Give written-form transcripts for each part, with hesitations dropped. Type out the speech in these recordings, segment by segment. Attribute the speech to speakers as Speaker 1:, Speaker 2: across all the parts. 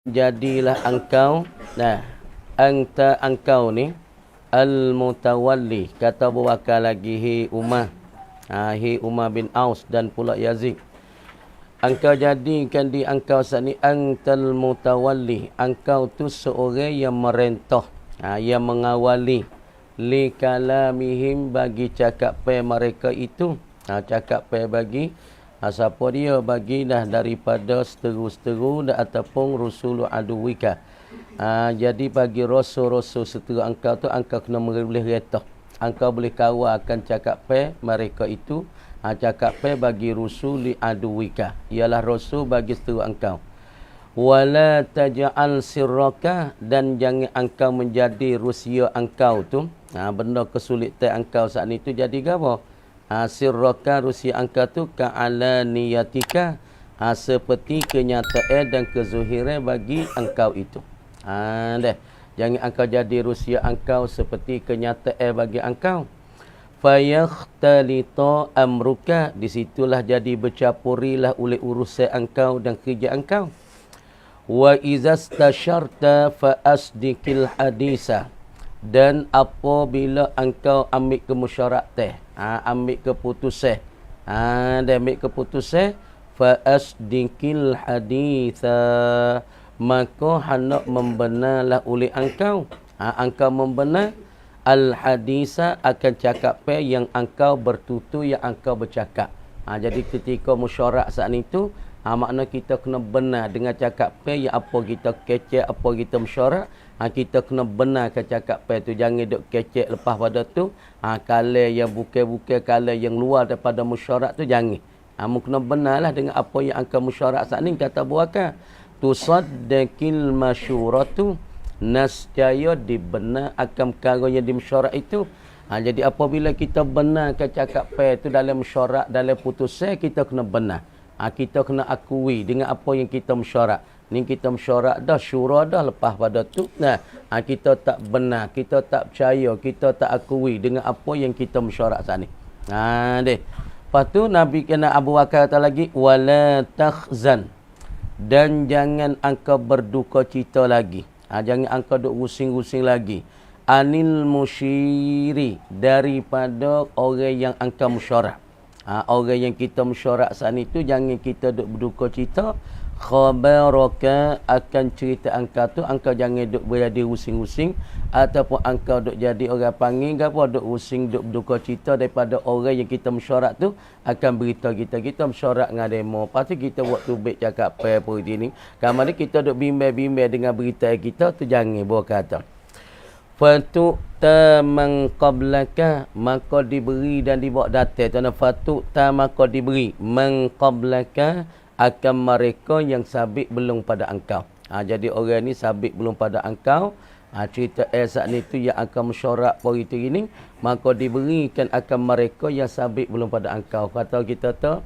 Speaker 1: jadilah engkau, nah, engkau ni al-mutawalli, kata Abu Bakar lagi, hi Umar, hi Umar bin Aus dan pula Yazid. Engkau jadikan di engkau saat ni antal mutawalli, engkau tu seorang yang merentah, yang mengawali li kalamihim, bagi cakap pe mereka itu, cakap pe bagi siapa dia, bagi dah daripada seteru-seteru ataupun rusulu aduwika. Jadi bagi rasul-rasul seteru engkau tu, engkau kena boleh retah, engkau boleh kawal akan cakap pe mereka itu. Cakap pe bagi rusuli aduwika, ialah rasul bagi seteru engkau. Wala taj'al sirraka, dan jangan engkau menjadi rusia engkau tu, benda kesulitan engkau saat itu jadi apa? Sirraka, rusia engkau tu, ka'ala niyatika, seperti kenyataan dan kezuhiran bagi engkau itu. Jangan engkau jadi rusia engkau seperti kenyataan bagi engkau. Fayakhtalita amruka, disitulah jadi bercampurilah oleh urusan engkau dan kerja engkau. Wa izastasyarta fa asdikil hadisa, dan apabila engkau ambil kemusyawaratan, ambil keputusan, ambil keputusan, fa asdikil haditha, maka hendak membenarlah oleh engkau, engkau membenar al-hadisa, akan cakap pe yang engkau bertutur, yang engkau bercakap. Jadi ketika mesyuarat saat itu, makna kita kena benar dengan cakap pe yang apa kita kecek, apa kita mesyuarat, kita kena benar ke cakap pe tu. Jangan duk kecek lepas pada tu, kalau yang bukan-bukan, kalau yang luar daripada mesyuarat tu jangan. Mu kena benarlah dengan apa yang engkau mesyuarat saat ni. Kata Abu Bakar, tusaddaqil masyuratu, nascaya dibenar akan perkara yang dimesyuarat itu. Jadi apabila kita benar ke cakap pe itu dalam mesyuarat, dalam putusan, kita kena benar. Kita kena akui dengan apa yang kita mesyuarat. Ni kita mesyuarat dah, syura dah, lepas pada tu, kita tak benar, kita tak percaya, kita tak akui dengan apa yang kita mesyuarat saat ni. Lepas tu Nabi kena Abu Bakar kata lagi, wala takhzan, dan jangan engkau berduka cita lagi. Jangan engkau duk rusing-rusing lagi. Anil musyiri, daripada orang yang engkau mesyuarat. Orang yang kita mesyuarat saat itu, jangan kita duk berduka cita. Khabaraka, akan cerita engkau tu, engkau jangan duk berada rusing-rusing, ataupun engkau duk jadi orang panggil ke apa, duk rusing, duk berduka cita daripada orang yang kita mesyuarat tu akan berita kita mesyuarat dengan demo. Lepas tu kita buat tubik cakap apa ni. Kamar ni kita duk bimbang-bimbang dengan berita kita tu, jangan buat kata. Fatu'ta man qablaka, maka diberi dan dibawa datang. Tuan fatu'ta, maka diberi man qablaka, akan mereka yang sabit belum pada engkau. Jadi orang ni sabit belum pada engkau. Cerita saat ni tu yang akan mesyuarat hari tu ini, maka diberikan akan mereka yang sabit belum pada engkau. Kata kita tu,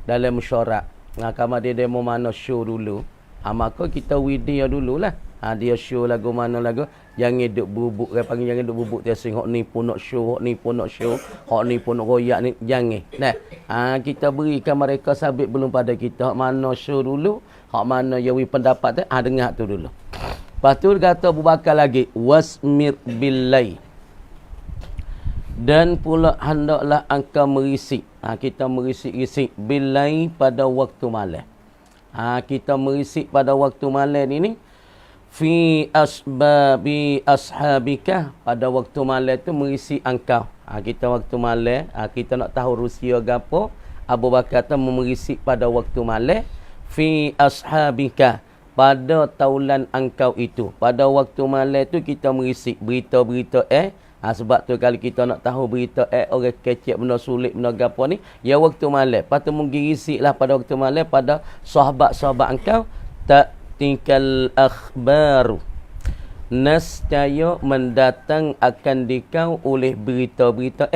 Speaker 1: dalam mesyuarat, kamar dia demo mana show dulu, maka kita video dululah. Dia show lagu mana lagu, jangan duk bubuk, orang panggil jangan duk bubuk tiasing, hok ni pun nak show, hok ni pun nak show, hok ni pun nak royak ni, jangan. Kita berikan mereka sabit belum pada kita, hok mana show dulu, hok mana yawi pendapat tu, dengar tu dulu. Lepas tu kata Abu Bakar lagi, wasmir billahi, dan pula hendaklah engkau merisik. Kita merisik-risik billahi, pada waktu malam. Kita merisik pada waktu malam ini, fi asbabi ashabika, pada waktu malam tu merisik engkau. Kita waktu malam, kita nak tahu Rusia gapo, Abu Bakar tu merisik pada waktu malam, fi ashabika, pada taulan engkau itu. Pada waktu malam tu kita merisik berita-berita sebab tu kalau kita nak tahu berita orang kecek, benda sulit, benda gapo ni, ya waktu malam. Lepas tu mengirisiklah pada waktu malam pada sahabat-sahabat engkau, ta'tikal akhbaru, nescaya mendatang akan dikau oleh berita-berita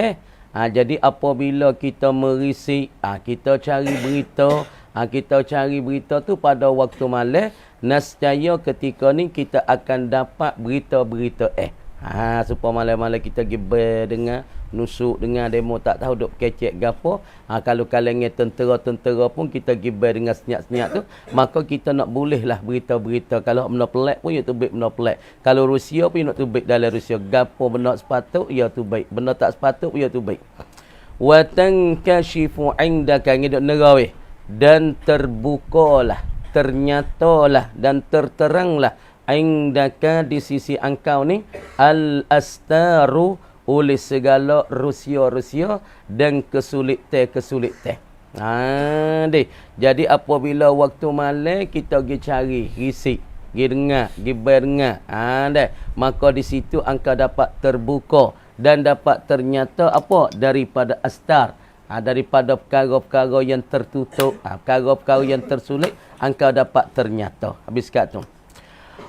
Speaker 1: jadi apabila kita merisik, kita cari berita, kita cari berita tu pada waktu malam, nescaya ketika ni kita akan dapat berita-berita Supaya malam-malam kita gibe dengar, nusuk dengar demo tak tahu duk kecek gapo. Kalau kalangan tentera-tentera pun kita gibe dengar senyap-senyap tu, maka kita nak bolehlah berita-berita. Kalau benda pelik pun ya tu baik benda pelik. Kalau Rusia pun nak tu baik dalam Rusia. Gapo benda sepatut ya tu baik. Benda tak sepatut ya tu baik. Wa tankashifu 'indaka ngiduk nerawih, dan terbukalah, ternyatalah dan terteranglah indaka di sisi engkau ni al-astaru oleh segala rusia-rusia dan kesulitan-kesulitan. Jadi apabila waktu malam kita pergi cari risik, pergi dengar, pergi dengar, maka di situ engkau dapat terbuka dan dapat ternyata apa daripada astar, daripada perkara-perkara yang tertutup, perkara-perkara yang tersulit engkau dapat ternyata. Habis kat tu.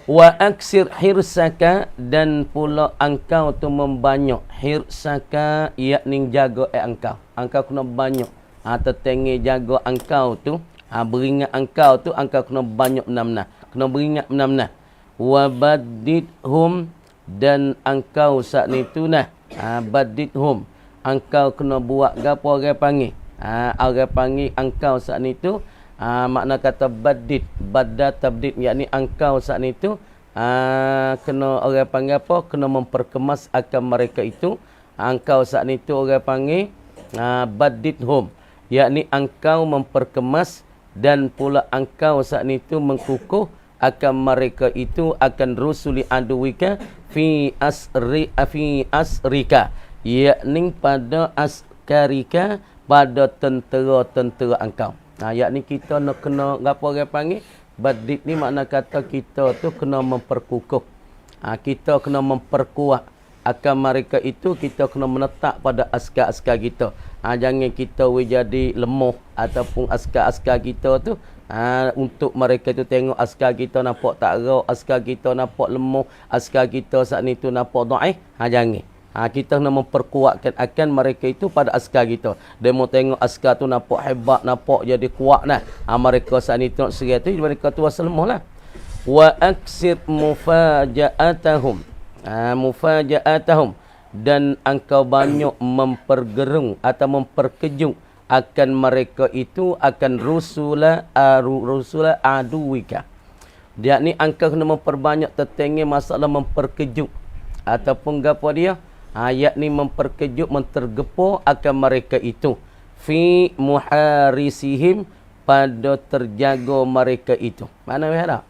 Speaker 1: Wa aksir hirsaka, dan pula engkau tu membanyak hirsaka, yakni jaga engkau. Engkau kena banyak. Tetengi jaga engkau tu, beringat engkau tu, engkau kena banyak benar-benar. Kena beringat benar-benar. Wa badidhum, dan engkau saat ni tu nah. Badidhum. Engkau kena buat gapo orang panggil. Orang panggil engkau saat ni tu. Makna kata badid, badda tabdid, yakni engkau saat itu kena orang panggil apa? Kena memperkemas akan mereka itu. Engkau saat itu orang panggil badidhum, yakni engkau memperkemas dan pula engkau saat itu mengkukuh akan mereka itu akan rusuli aduwika fi asrika, yakni pada askarika, pada tentera-tentera engkau. Yakni kita nak kena apa orang panggil badid ni, makna kata kita tu kena memperkukuh. Kita kena memperkuat akan mereka itu, kita kena menetap pada askar-askar kita. Jangan kita jadi lemah ataupun askar-askar kita tu untuk mereka tu tengok askar kita nampak tak raw, askar kita nampak lemah, askar kita saat ni tu nampak dhaif. Jangan. Kita nak memperkuatkan akan mereka itu pada askar kita. Dia mau tengok askar tu nampak hebat, nampak jadi kuat nah. Mereka saat ni tengok serai tu, mereka tu rasa lemah lah. Wa aksir mufaja'atahum. Mufaja'atahum. Dan engkau banyak mempergerung atau memperkejut akan mereka itu, akan rusula aduwika. Dia ni engkau kena memperbanyak tertengi masalah memperkejut ataupun gapo dia? Yakni memperkejut, mentergepo akan mereka itu. Fi muharisihim, pada terjaga mereka itu. Mana ada?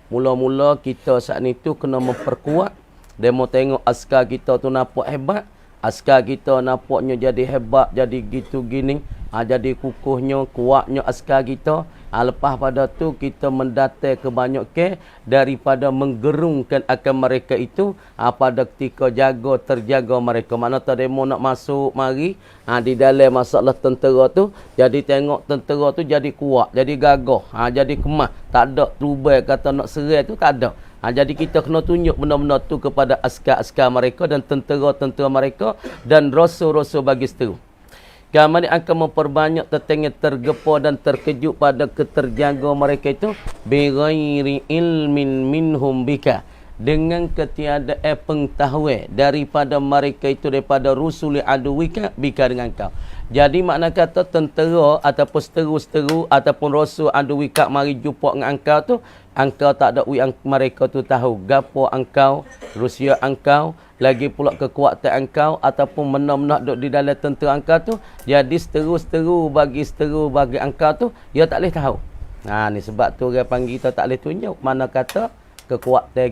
Speaker 1: Mula-mula kita saat itu kena memperkuat. Dia mau tengok askar kita tu nampak hebat. Askar kita nampaknya jadi hebat, jadi gitu gini. Jadi kukuhnya, kuatnya askar kita. Lepas pada tu kita mendatai kebanyakan daripada menggerungkan akan mereka itu pada ketika terjaga mereka. Mana tak demo nak masuk mari di dalam masalah tentera tu, jadi tengok tentera tu jadi kuat, jadi gagah, jadi kemah. Tak ada tubai kata nak serai tu, tak ada. Jadi kita kena tunjuk benda-benda tu kepada askar-askar mereka dan tentera-tentera mereka dan rasul-rasul bagi seteru. Kami akan memperbanyak tertengah tergepa dan terkejut pada keterjaga mereka itu bighairi ilmin minhum bika, dengan ketiadaan pengetahuan daripada mereka itu, daripada rusuli aduwika bika, dengan kau. Jadi makna kata tentera ataupun seteru-seteru ataupun rasul aduwika mari jumpa dengan engkau tu, engkau tak ada mereka tu tahu gapo engkau, Rusia engkau, lagi pula kekuatan engkau ataupun mana-mana duduk di dalam tentera engkau tu. Jadi seteru bagi engkau tu, dia tak boleh tahu. Ni sebab tu orang panggil kita tak boleh tunjuk. Mana kata kekuatan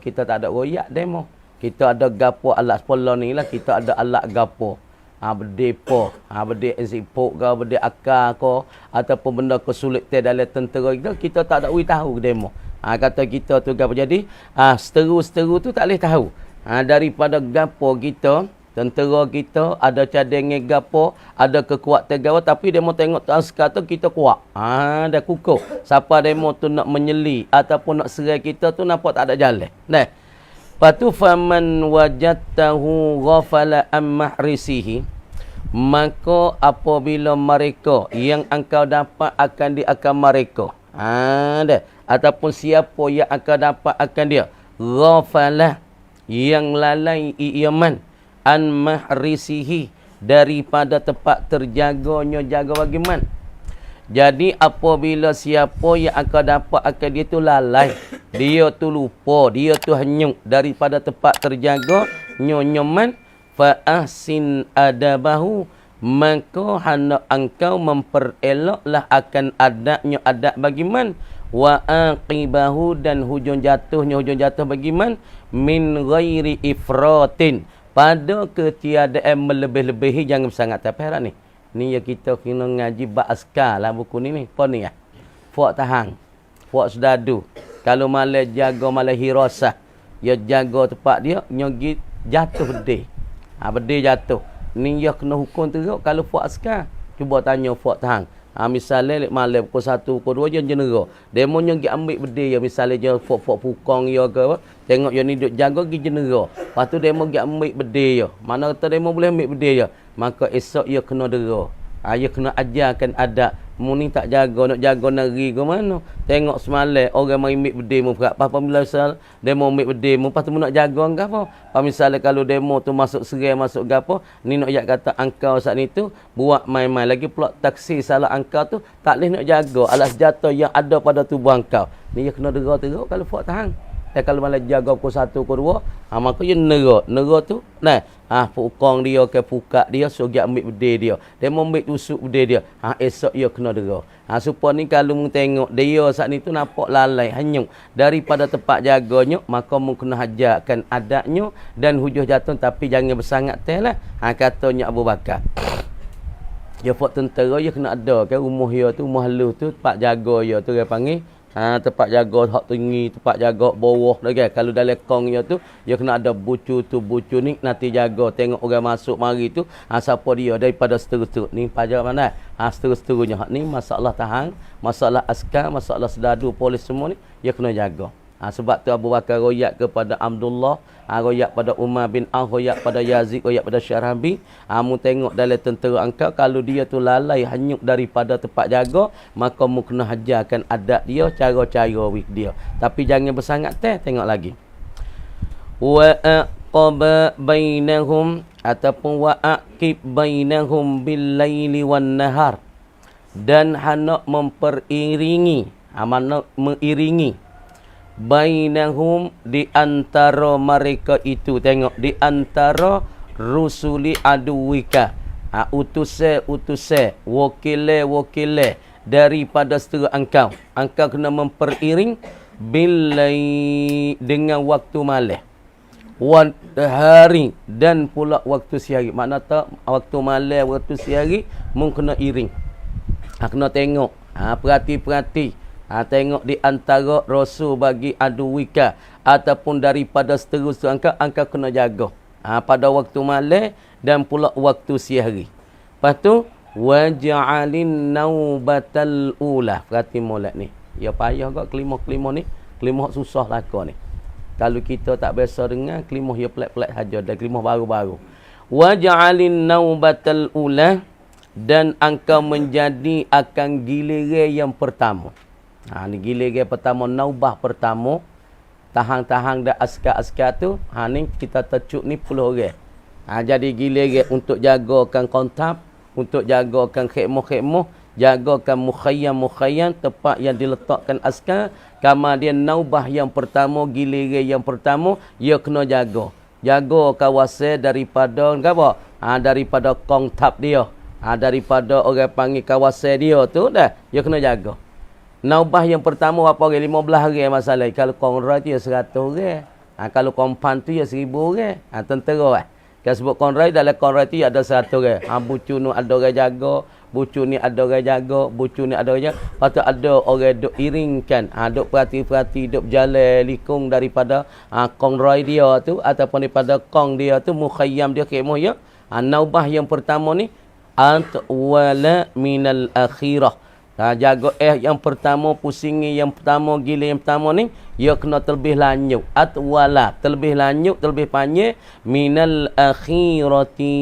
Speaker 1: kita tak ada royak demo. Kita ada gapo alat sepola ni lah, kita ada alat gapo. Berdepa, bersipuk ke, akar ke, ataupun benda kesulitan dalam tentera kita tak ada tahu demo. Kata kita tu gapo. Jadi seteru-seteru tu tak boleh tahu. Daripada gapo kita, tentera kita ada cadangan gapo, ada kekuatan gapo, tapi demo tengok askar tu kita kuat. Dah kukuh. Siapa demo tu nak menyeli ataupun nak serai kita tu nampak tak ada jalan. Nah. Patu faman wajadtahu ghafala am mahrisihi, maka apabila mereka yang engkau dapat akan mereka, ataupun siapa yang akan dapat akan dia, ghafala, yang lalai iaman an mahrisihi daripada tempat terjaganya jaga bagaimana. Jadi apabila siapa yang akan dapat akan dia tu lalai, dia tu lupa, dia tu hanyut daripada tempat terjaga nyaman, fa ahsin adabahu, maka hendak engkau mempereloklah akan adabnya adab bagaimana, wa aqibahu, dan hujung jatuh bagaimana, min ghairi ifratin, pada ketiadaan melebih-lebihi, jangan sangat terperak ni. Ni ya kita kena ngaji bab askar lah buku ni. Apa ni ya? Fuak tahang, fuak sedadu. Kalau malah jaga malah hirasah, ya jaga tempat dia, nyogi jatuh bedih. Bedih jatuh. Ni ya kena hukum teruk kalau fuak askar. Cuba tanya fuak tahang. Misalnya malam pukul 1, pukul 2 je jenera. Demo nyogi ambil bedih ya, misalnya je fuak pukong ya ke apa. Tengok dia ni duk jaga pergi jenera. Lepas tu demo pergi ambil bedih ya. Mana kata demo boleh ambil bedih ya. Maka esok ia kena dera. Ia kena ajarkan adab. Mu ni tak jaga, nak jaga negeri ke mana. Tengok semalam orang mai ambil bedih mu berat. Apa bila misal demo ambil bedih mu, lepas tu mu nak jaga engkau apa. Misalnya kalau demo tu masuk serai, masuk gapo, ni nak ajak kata engkau saat ni tu buat main-main. Lagi pula taksi salah engkau tu tak boleh nak jaga alas senjata yang ada pada tubuh engkau. Ni ia kena dera teruk kalau fuak tahan. Dan kalau malah jaga pukul 1, pukul 2, maka dia nera. Nera tu, pukong dia ke pukat dia, so dia ambil bedih dia. Dia mau ambil tusuk bedih dia. Esok dia kena dera. Supaya ni kalau mu tengok dia saat ni tu nampak lalai, hanyut daripada tempat jaganya, maka mu kena hajarkan adabnya dan hujung jatuh, tapi jangan bersangat teh lah. Katanya Abu Bakar. Dia buat tentera, dia kena ada kan rumah dia tu, rumah halus tu, tempat jaga dia tu dia panggil. Tempat jaga hak tinggi, tempat jaga bawah lagi. Kalau dalam kongnya tu, dia kena ada bucu tu, bucu ni nanti jaga. Tengok orang masuk mari tu, siapa dia daripada seterus-terus. Ni pajak mana? Seterus-terusnya. Hak ni masalah tahan, masalah askar, masalah sedadu, polis semua ni, dia kena jaga. Sebab tu Abu Bakar royak kepada Abdullah, royak pada Umar bin Auf, royak pada Yazid, royak pada Syarabi. Mu tengok dalam tentera engkau, kalau dia tu lalai hanyut daripada tempat jaga, maka mu kena hajarkan adab dia, cara-cara wik dia. Tapi jangan bersangat teh, tengok lagi. Wa aqaba bainahum, ataupun wa aqib bainahum bil laili wan nahar, dan hendak memperiringi, mana mengiringi bainahum, di antara mereka itu. Tengok, di antara rusuli aduwika, utuse wakile daripada setera engkau. Engkau kena memperiring bilai, dengan waktu malam, hari, dan pula waktu siang. Makna tak waktu malam, waktu siang mu kena iring. Kena tengok, perhati-perhati. Tengok di antara rasul bagi aduwika, ataupun daripada seterusnya engkau kena jaga. Pada waktu malam dan pula waktu siang hari. Lepas tu waja'alin naubatal ula. Perhati molek ni. Ya payah kau kelimah-kelimah ni. Kelimah susah lah kau ni. Kalau kita tak biasa dengar, kelimah ya pelik-pelik saja. Dan kelimah baru-baru. Waja'alin naubatal ula, dan engkau menjadi akan giliran yang pertama. Ni giliran pertama, naubah pertama. Tahang-tahang dan askar-askar tu, ni kita tercuk ni 10 orang. Jadi giliran untuk jagakan kontab, untuk jagakan khidmah-khidmah, jagakan mukhayyam-mukhayyam, tempat yang diletakkan askar. Kemudian naubah yang pertama, giliran yang pertama, ia kena jaga. Jaga kawasan daripada apa? Daripada kontab dia. Daripada orang panggil kawasan dia tu dah, dia kena jaga. Naubah yang pertama berapa orang? 15 orang masalah. Kalau konrai tu ya 100 orang. Kalau kompan tu ya 1000 orang. Tentera lah. Kalau sebut konrai, dalam konrai tu ada 100 orang. Bucu ni ada orang jaga. Bucu ni ada orang jaga. Bucu ni ada orang jaga. Lepas tu ada orang duk iringkan. Duk perhati-perhati, duk jalan likung daripada konrai dia tu. Ataupun daripada kong dia tu. Mukhayyam dia khidmah ya. Naubah yang pertama ni. Antwala minal akhirah. Jaga yang pertama, pusingi yang pertama, gila yang pertama ni, ia kena terlebih lanjut. Atwala, terlebih lanjut, terlebih panjang. Minal akhirati,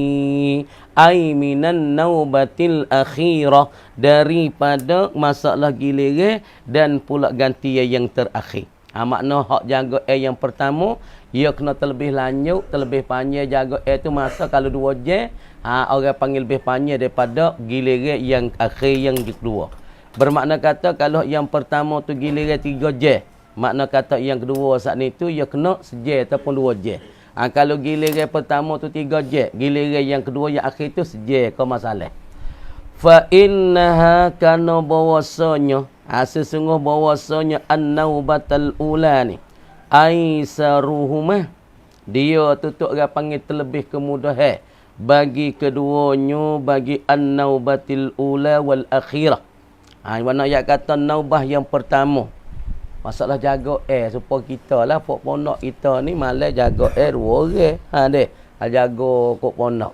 Speaker 1: ay minan naubatil akhirah, daripada masalah giliran dan pula ganti yang terakhir. Makna hak jaga air yang pertama, ia kena terlebih lanjut, terlebih panjang jaga air tu masa kalau 2 jam, orang panggil lebih panjang daripada giliran yang akhir yang kedua. Bermakna kata kalau yang pertama tu giliran 3 jam, makna kata yang kedua saat ni tu ia kena sejam ataupun 2 jam. Kalau giliran pertama tu 3 jam, giliran yang kedua yang akhir tu sejam, kau masalah. Fa innaha kana bawasanya, sesungguh bawasanya an-naubatal ula ni aisaruhumah, dia tutup orang panggil terlebih kemudahan bagi keduanya, bagi an-naubatil ula wal akhirah. Mana ayat kata naubah yang pertama, masalah jaga supaya kita lah pok ponok kita ni malah jaga 2 orang jaga kok ponok.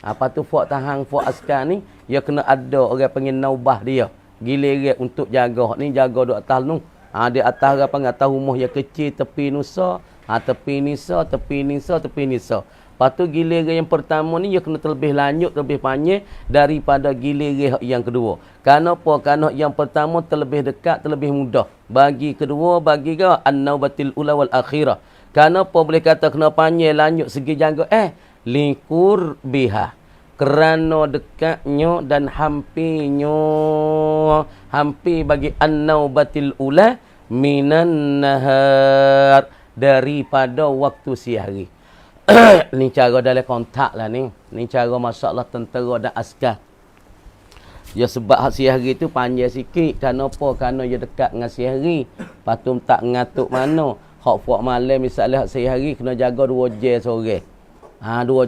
Speaker 1: Apa tu fok tahang fok askar ni, dia kena ada orang panggil naubah dia, giliran untuk jaga ni, jaga duk atas tu. Dia atas orang panggil atas rumah yang kecil tepi nusa, tepi nisa, tepi nisa, tepi nisa. Lepas tu giliran yang pertama ni dia kena terlebih lanjut, terlebih panjang daripada giliran yang kedua. Kenapa? Kerana yang pertama terlebih dekat, terlebih mudah. Bagi kedua, bagi ke an-naubatil ula wal akhirah. Kenapa boleh kata kena panjang lanjut segi jaga? Likur biha. Kerana dekatnya dan hampirnya, hampir bagi an-naubatil ula minan nahar, daripada waktu siang. Ni cara dalam kontak lah ni. Ni cara masalah tentera dan askar. Ya sebab hak siang hari tu panjang sikit. Kenapa? Kerana dia dekat dengan siang hari. Lepas tu tak ngatuk mana. Hak puak malam misalnya hak siang hari kena jaga 2 jam sore. 2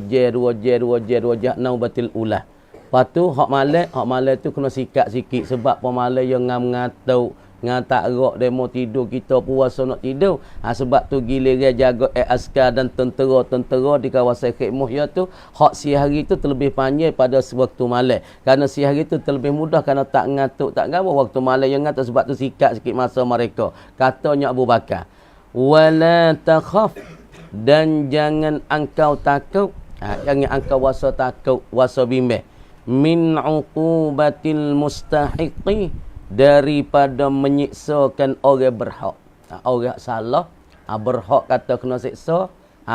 Speaker 1: jam naubatil ula. Lepas tu hak malam tu kena sikat sikit. Sebab pemalam yang ngam ngatuk, tak rak demo tidur, kita puasa nak tidur. Sebab tu giliran jaga askar dan tentera di kawasan khidmah ya tu, hak siang hari tu terlebih panjang pada waktu malam. Kerana siang hari tu terlebih mudah, kerana tak ngatuk, tak gapo. Waktu malam yang ngatuk, sebab tu sikat sikit masa mereka. Katanya Abu Bakar, wala takhaf, dan jangan engkau takut, jangan engkau wasa takut, wasa bimbang, min uqubatil mustahiqi, daripada menyiksakan orang berhak. Orang salah, berhak kata kena siksa,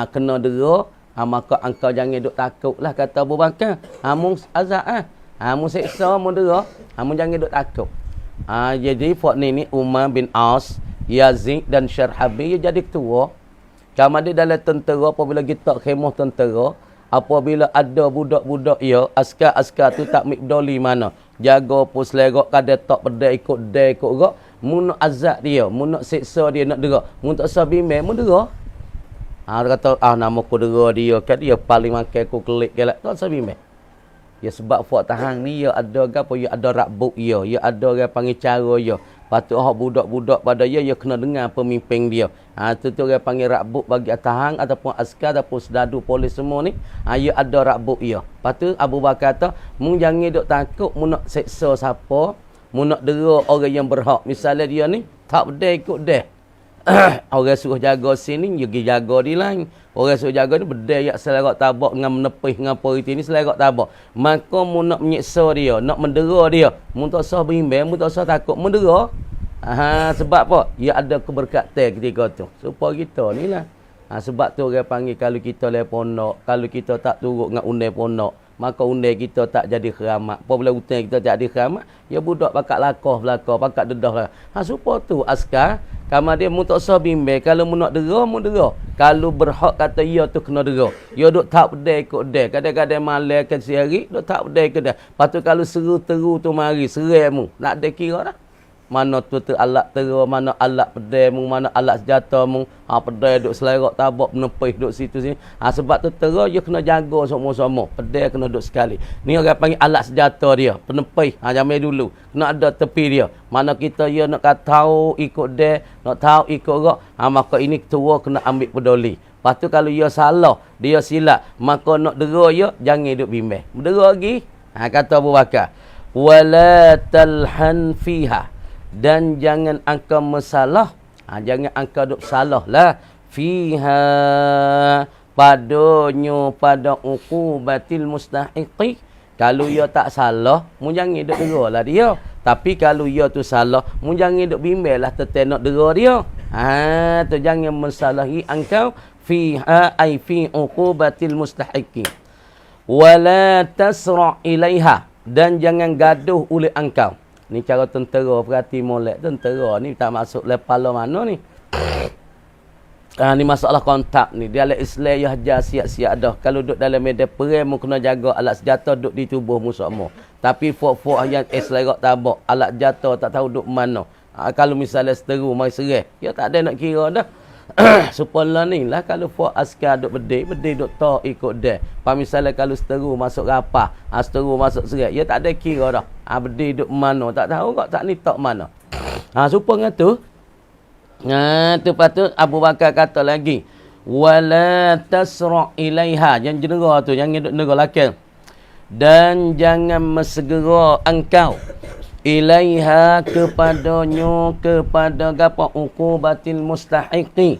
Speaker 1: kena dera, maka engkau jangan duk takutlah, kata Abu Bakar. Mung azab mung siksa, mung dera, mung jangan duk takut. Jadi fak ni Umar bin As, Yazid dan Syarhabi jadi ketua. Kamu di dalam tentera, apabila kita khemah tentera, apabila ada budak-budak ya, askar-askar tu tak mikdoli mana. Jaga pus lerak kada tak pedai ikut dai ikut gak. Mun nak azab dia, mun nak siksa dia, nak dera. Mun tak sabi meh, mun dera. Dia kata nama ku dera dia, kan dia paling makan ku kelik gelak. Tak sabi meh. Ya sebab fak tahang ni ya ada gapo, ya ada rakbuk ya ada orang panggil cara ya. Patut hak budak-budak pada dia kena dengar pemimpin dia. Tu orang panggil rakbuk bagi tahang ataupun askar ataupun sedadu polis semua ni. Ya ada rakbuk ya. Patut Abu Bakar kata, mu jangan duk takut mu nak seksa siapa, mu nak dera orang yang berhak. Misalnya dia ni tak berdaya ikut dia. Orang suruh jaga sini, dia pergi jaga di lain. Orang suruh jaga ni berdaya selerak tabak dengan menepih dengan politi ni selerak tabak. Maka mu nak menyiksa dia, nak mendera dia. Mu tak usah bimbang, mu tak usah takut mendera. Sebab apa? Ia ada keberkatan ketika tu. Supaya kita ni lah. Sebab tu orang panggil kalau kita le pondok, kalau kita tak turut dengan undai pondok, maka undai kita tak jadi keramat. Apabila undai kita tak jadi keramat, ya budak pakat lakoh belakang, pakat dedah lah. Supaya tu askar, kamu dia mu tak usah bimbang. Kalau mu nak dera, mu dera. Kalau berhak kata ia tu kena dera. Ya duk tak pedai ikut dia. Kadang-kadang malam kan sehari, duk tak pedai ikut dia. Lepas tu kalau seru teru tu mari, serai mu. Tak ada kira dah. Mana tu alat tera, mana alat pedai mu, mana alat senjata mu. Pedai duk selerak tabak menepih duk situ sini. Sebab tu tera dia kena jaga sama-sama. Pedai kena duk sekali. Ni orang panggil alat senjata dia, penepih. Zaman dulu kena ada tepi dia. Mana kita ya nak tahu ikut dia, nak tahu ikut rak, maka ini ketua kena ambil peduli. Lepas tu kalau dia salah, dia silap, maka nak dera dia jangan duk bimbang. Dera lagi. Kata Abu Bakar, wala talhan fiha, dan jangan engkau masalah, jangan engkau duk salah lah fiha, padanya, pada uqubatil mustahiqi. Kalau ia tak salah, mu jangan duk dera lah dia. Tapi kalau ia tu salah, mu jangan duk bimbang lah tentang nak dera dia. Tu jangan mensalahi engkau fiha ay fi uqubatil mustahiqi. Wala tasra' ilaiha, dan jangan gaduh oleh engkau. Ni cara tentera, perhati molek tentera ni tak masuk lepala mana ni. Ni masalah kontak ni. Dia alat Islam ya hajar siap-siap dah. Kalau duduk dalam medan perang mu kena jaga alat senjata duduk di tubuh musuh mu. Tapi fok-fok yang selerak tabak, alat senjata tak tahu duduk mana. Kalau misalnya seteru mai sereh, ya tak ada nak kira dah. Supaya ni lah kalau fok askar duduk berdek duduk tak ikut dia. Pa misalnya kalau seteru masuk rapah, seteru masuk sereh, ya tak ada kira dah. Berdek duduk mana, tak tahu kok tak ni tak mana. Supaya tu tu patut Abu Bakar kata lagi, wala tasra' ilaiha, jangan jenera tu, jangan duduk nera lakal, dan jangan mesegera engkau ilaiha kepadanya, kepada gapo uqubatil mustahiqi,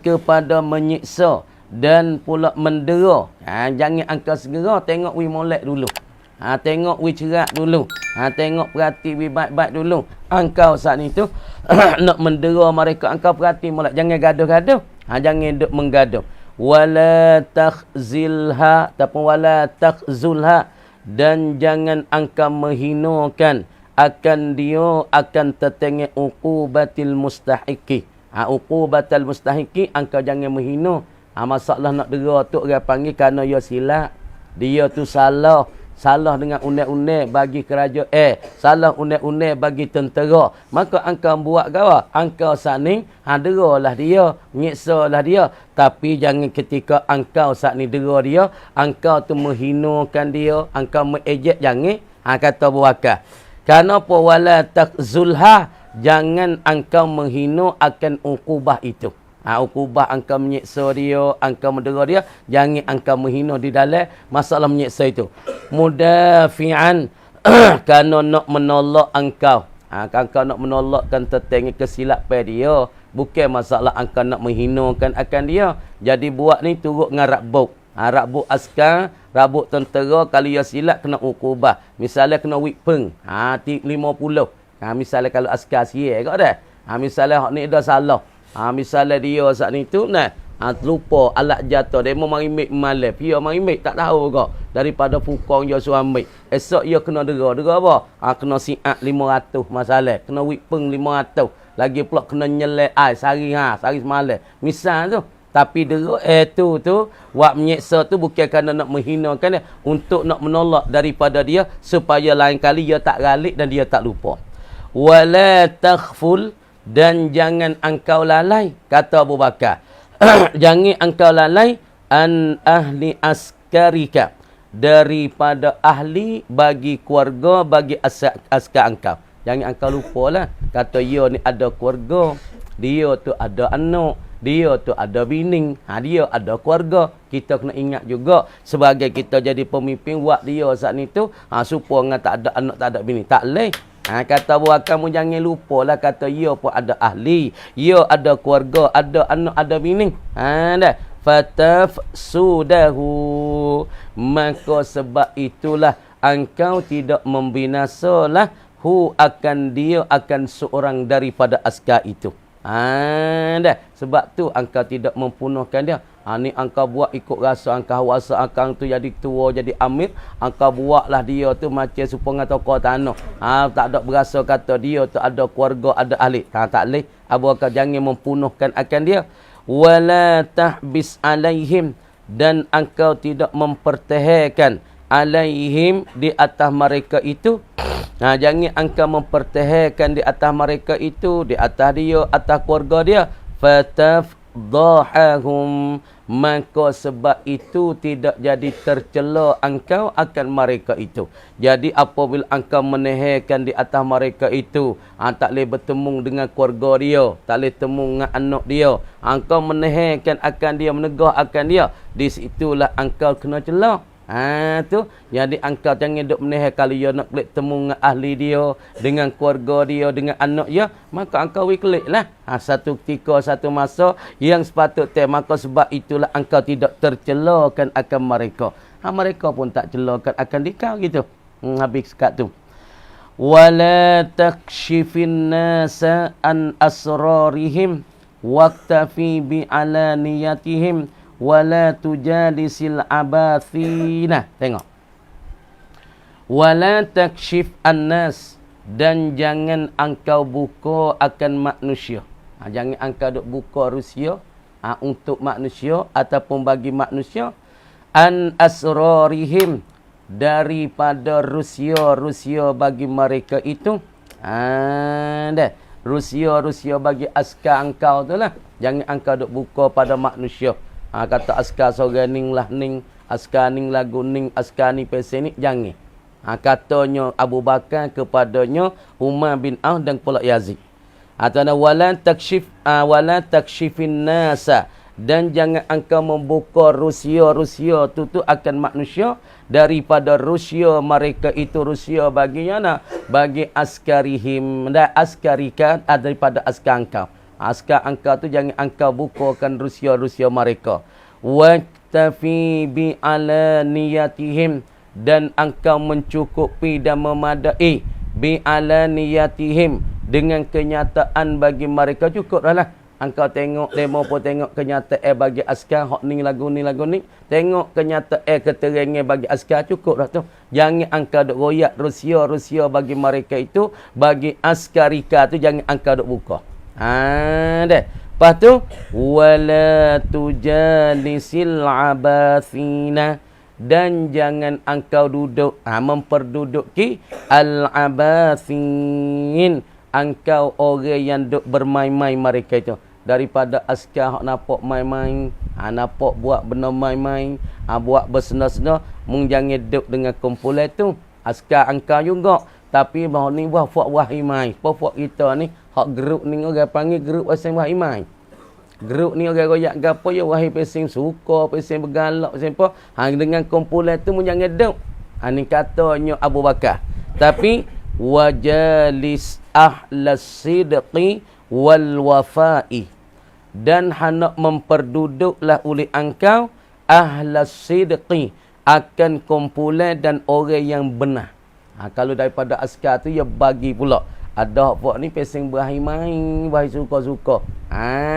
Speaker 1: kepada menyiksa dan pula mendera. Jangan engkau segera, tengok wi molek dulu. Tengok wi cerak dulu. Tengok perhati wi baik-baik dulu. Engkau saat ni tu nak mendera mereka, engkau perhati molek, jangan gaduh-gaduh. Jangan duk menggaduh. Wala takhzilha, ataupun wala takhzulha, dan jangan engkau menghinakan akan dia, akan tertengok uqubatil mustahiqi. Uqubatil mustahiqi, engkau jangan menghina. Masalah nak dera tu orang panggil kerana dia silap. Dia tu salah dengan undang-undang bagi kerajaan, salah undang-undang bagi tentera. Maka engkau buat gawa, engkau saat ni deralah dia, nyiksalah dia. Tapi jangan ketika engkau saat ni dera dia, engkau tu menghinakan dia, engkau mengejek, jangan. Kata Abu Bakar, kenapa wala takzulha, jangan engkau menghina akan ukubah itu. Ukubah engkau menyiksa dia, engkau mendera dia, jangan engkau menghina di dalam masalah menyiksa itu. Mudafi'an, kerana nak menolak engkau. Engkau nak menolakkan tentang kesilapan dia, bukan masalah engkau nak menghinakan akan dia. Jadi buat ni turut dengan rakbuk. Rakbuk askar, rakbuk tentera, kalau dia silap kena ukubah. Misalnya kena wikpeng, 50. Misalnya kalau askar siya kau dah. Misalnya hak ni dah salah. Misalnya dia saat ni tu lupa alat jatuh, dia mau marimik malam, dia marimik tak tahu kau daripada fukong dia suruh ambil. Esok dia kena dera apa? Kena siap 500 masalah, kena wikpeng 500, lagi pula kena nyelek air sehari semalam. Misal tu. Tapi dera tu buat menyeksa tu bukan kerana nak menghinakan dia, untuk nak menolak daripada dia supaya lain kali dia tak galik dan dia tak lupa. Wala takhful, dan jangan engkau lalai, kata Abu Bakar. Jangan engkau lalai an ahli askarika, daripada ahli bagi keluarga, bagi askar engkau. Jangan engkau lupalah, kata dia ni ada keluarga, dia tu ada anak, dia tu ada bini, dia ada keluarga. Kita kena ingat juga sebagai kita jadi pemimpin, buat dia saat ni tu supaya tak ada anak, tak ada bini, tak leh. Kata Abu Bakar, kamu jangan lupalah, kata ia pun ada ahli, ia ada keluarga, ada anak, ada bini. Dah. Fatafsudahu, maka sebab itulah engkau tidak membinasalah akan dia, akan seorang daripada askar itu. Dah. Sebab tu engkau tidak mempunuhkan dia. Ni engkau buat ikut rasa engkau, rasa engkau tu jadi tua, jadi amir, engkau buatlah dia tu macam supaya tokoh tanah. Tak ada berasa kata dia tu ada keluarga, ada ahli. Tak leh. Abu Bakar, jangan mempunuhkan akan dia. Wala tahbis alaihim, dan engkau tidak mempertahankan alaihim, di atas mereka itu. Jangan engkau mempertahankan di atas mereka itu, di atas dia, atas keluarga dia. Fatafdahahum, maka sebab itu tidak jadi tercela engkau akan mereka itu. Jadi apabila engkau menahankan di atas mereka itu, tak boleh bertemu dengan keluarga dia, tak boleh temu dengan anak dia, engkau menahankan akan dia, menegah akan dia, di situlah engkau kena cela. Tu jadi engkau jangan duk menahan, kalau dia nak klik temu dengan ahli dia, dengan keluarga dia, dengan anak dia, maka engkau kliklah. Satu ketika, satu masa yang sepatutnya, maka sebab itulah engkau tidak tercelakan akan mereka. Mereka pun tak celakan akan dikau gitu. Habis sekat tu. Wala takshifin nasa an asrarihim, waqtafi bi alaniyatihim wala tujalisil abathina. Tengok. Wala takshif annas, dan jangan engkau buka akan manusia. Jangan engkau duk buka Rusia untuk manusia ataupun bagi manusia an asrarihim, daripada Rusia bagi mereka itu. Dah. Rusia bagi askar engkau tu lah. Jangan engkau duk buka pada manusia. Kata askar seorang ning lah ning, askar ning lagu ning, askar ni pesen ni, jangan. Katanya Abu Bakar kepadanya Umar bin Auf dan pula Yazid. Atana wala takshifin nasa, dan jangan engkau membuka Rusia tu akan manusia daripada Rusia mereka itu. Rusia baginya bagi askarihim, dan askarika daripada askar engkau. Askar engkau tu jangan engkau bukakan Rusia mereka. Waqtafi bi alaniyatihim, dan engkau mencukupi dan memadai bi alaniyatihim, dengan kenyataan bagi mereka. Cukup dah lah. Engkau tengok demo pun tengok kenyataan bagi askar hok ni lagu ni. Tengok kenyataan keterangan bagi askar, cukup dah tu. Jangan engkau duk royak Rusia bagi mereka itu, bagi askarika tu jangan engkau duk buka. Dah. Lepas tu wala tujalisil abathina, dan jangan engkau duduk memperduduki al-abathin, engkau orang yang duk bermain-main mereka itu. Daripada askar hak nampak main-main, nampak buat benda main-main, buat bersena-sena, mung jangan duduk dengan kumpulan tu. Askar engkau juga, tapi bahawa ni buat wahimai. Pokok kita ni hak grup ni orang panggil grup asing wahimai. Grup ni orang royak gapo ya wahai pesing suka, pesing bergalak, pesing apa. Dengan kumpulan tu mu jangan duk. Ni katanya Abu Bakar. Tapi wajalis ahlas sidqi wal wafa'i, dan hendak memperduduklah oleh engkau ahlas sidqi, akan kumpulan dan orang yang benar. Kalau daripada askar tu ya bagi pula. Ada hak ni pesing bermain, bahai suka-suka.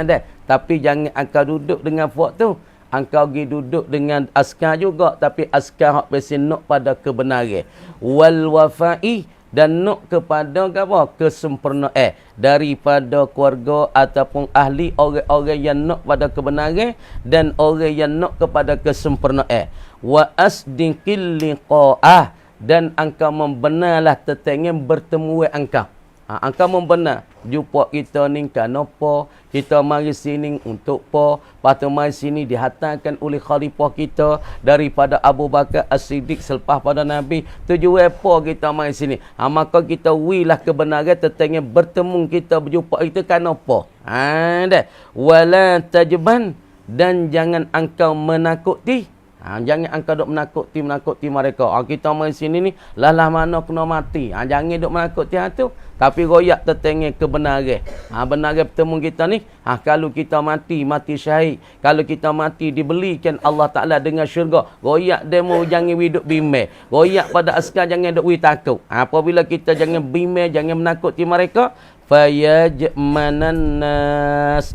Speaker 1: Dah. Tapi jangan engkau duduk dengan fok tu. Engkau pergi duduk dengan askar juga, tapi askar hak pesing nak pada kebenaran. Wal wafa'i, dan nak kepada apa? Kesempurnaan daripada keluarga ataupun ahli orang-orang yang nak pada kebenaran dan orang yang nak kepada kesempurnaan. Wa asdiqil liqa'ah, dan engkau membenarlah tetangga bertemu engkau. Engkau membenar jumpa kita ni kenapa, kita mari sini untuk apa, patut mari sini dihantarkan oleh khalifah kita daripada Abu Bakar As-Siddiq selepas pada Nabi. Tujuan apa kita mari sini? Maka kita wilah kebenaran tetangga bertemu kita, berjumpa itu kenapa? Dah. Wala tajban, dan jangan engkau menakuti. Jangan engkau duk menakuti mereka. Kita mari sini ni lah mana kena mati. Jangan duk menakuti tu. Tapi royak tetengah kebenaran. Benaran bertemu kita ni. Kalau kita mati syahid. Kalau kita mati dibelikan Allah Ta'ala dengan syurga. Royak demo jangan hidup bimbang. Royak pada askar jangan duk takut. Apabila kita jangan bimbang, jangan menakuti mereka. Fayajmanan nas.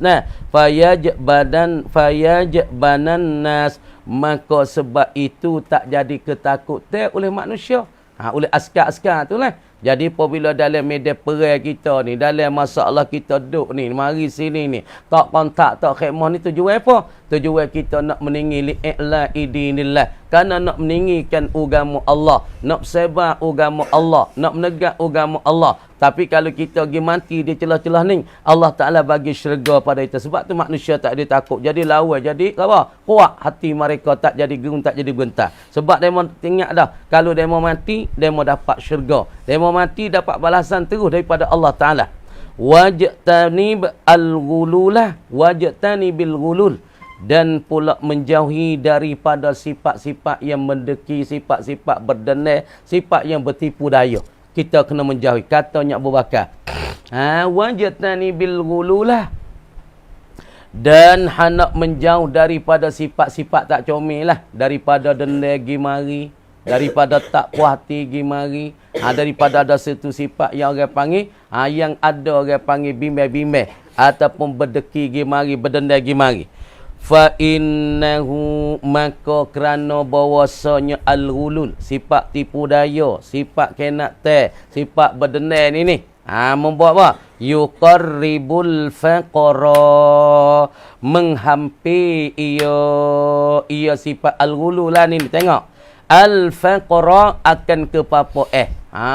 Speaker 1: Fayajbanan nas. Maka sebab itu tak jadi ketakutan oleh manusia. Oleh askar-askar tu lah. Jadi apabila dalam media perang kita ni, dalam masalah kita duduk ni, mari sini ni, tak kontak, tak khidmah ni, tujuan apa? Tujuan kita nak meninggi li'la idinillah. Kerana nak meninggikan agama Allah, nak sebar agama Allah, nak menegak agama Allah. Tapi kalau kita pergi mati di celah-celah ni, Allah Ta'ala bagi syurga pada kita. Sebab tu manusia tak ada takut. Jadi lawan, jadi apa? Kuat hati mereka, tak jadi gerung, tak jadi gentar. Sebab dia mau ingat dah, kalau dia mau mati, dia mau dapat syurga. Dia mau mati, dapat balasan terus daripada Allah Ta'ala. Wajtanib al-ghululah, wajtanibil ghulul. Dan pula menjauhi daripada sifat-sifat yang mendeki, sifat-sifat berdenai, sifat yang bertipu daya. Kita kena menjauhi. Katanya Abu Bakar. Wajatani bil ghululah. Dan hendak menjauh daripada sifat-sifat tak comel lah. Daripada dendam gimari. Daripada tak puas hati gimari. Daripada ada satu sifat yang orang panggil. Yang ada orang panggil bimbang-bimbang. ataupun berdeki gi mari, berdendai gi mari. Fa innahu, maka kerana bahwasanya al-ghulul, sifat tipu daya, sifat kenak teh, sifat berdendai ni membuat apa? Yuqarribul faqra, menghampir ia sifat al-ghulul lah ni. Tengok, al-faqra akan ke papa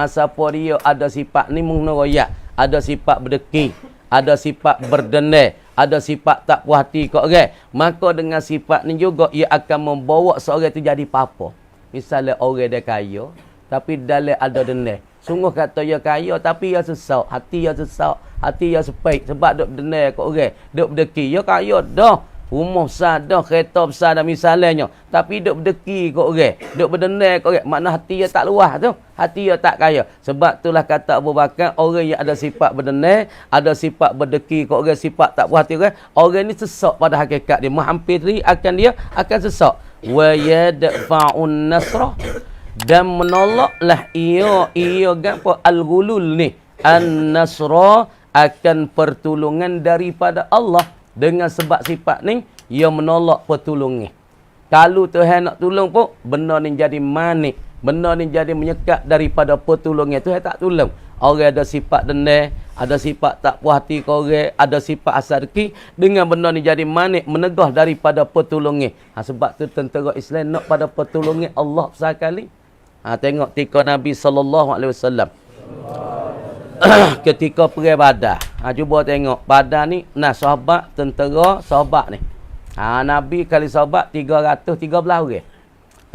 Speaker 1: siapa dia ada sifat ni mengeroyak, ada sifat berdeki, ada sifat berdendai, ada sifat tak puas hati kat orang, maka dengan sifat ni juga ia akan membawa seorang itu jadi apa. Misalnya orang dia kaya tapi dalam ada dendai. Sungguh kata dia kaya tapi dia sesak, hati dia sesak, hati dia sepik sebab duk dendai kat orang, duk berdeki. Dia kaya dah, rumah besar dah, kereta besar dah misalnya, tapi duk berdeki kat orang, duk berdendai kat orang, makna hati dia tak luas tu, hati dia tak kaya. Sebab itulah kata Abu Bakar, orang yang ada sifat berdendai, ada sifat berdeki kat orang, sifat tak puas hati orang ni sesak pada hakikat dia, menghampiri akan dia akan sesak. Wa yadfa'un nasrah, dan menolaklah ia gapo al-ghulul ni, an-nasra, akan pertolongan daripada Allah. Dengan sebab sifat ni, ia menolak pertolongan. Kalau Tuhan nak tolong pun, benda ni jadi manik, benda ni jadi menyekat daripada pertolongan. Tuhan tak tolong. Orang ada sifat dendai, ada sifat tak puas hati ke orang, ada sifat asal rezeki, dengan benda ni jadi manik, menegah daripada pertolongan. Sebab tu tentera Islam nak pada pertolongan Allah sekali. Tengok tika Nabi SAW ketika perang Badar. Cuba tengok Badar ni, sahabat, tentera sahabat ni. Nabi kali sahabat 313 orang.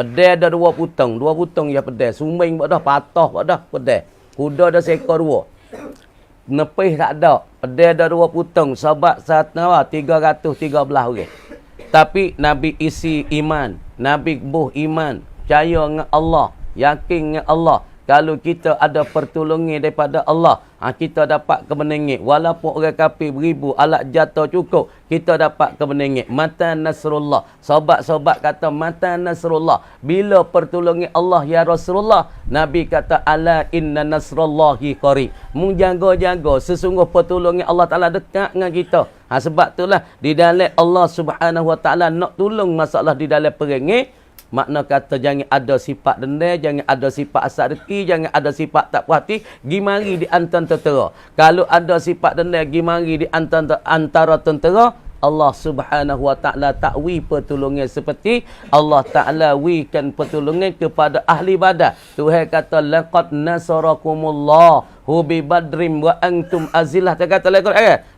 Speaker 1: Pedai ada 2 putong ya pedai. Suming buat dah, patah buat dah pedai. Kuda dah seekor 2. Nepih tak ada. Pedai ada 2 putong. Sahabat 313 orang. Tapi Nabi isi iman. Nabi buh iman. Percaya dengan Allah. Yakin dengan Allah. Kalau kita ada pertolongan daripada Allah, kita dapat kemenangan. Walaupun orang kafir beribu, alat jatuh cukup, kita dapat kemenangan. Mata nasrullah. Sahabat-sahabat kata, mata nasrullah. Bila pertolongan Allah ya Rasulullah? Nabi kata, ala inna nasrullahi qarib. Mu jaga-jaga, sesungguh pertolongan Allah Ta'ala dekat dengan kita. Sebab itulah, di dalam Allah Subhanahu Wa Ta'ala nak tolong masalah di dalam perang. Makna kata jangan ada sifat dendai, jangan ada sifat asal rezeki, jangan ada sifat tak puas hati, gi mari di antara tentera. Kalau ada sifat dendai, gi mari di antara tentera, Allah Subhanahu Wa Ta'ala takwi pertolongan seperti Allah Ta'ala wikan pertolongan kepada ahli Badar. Tuhan kata laqad nasarakumullah bi badrim wa antum azillah. Dia kata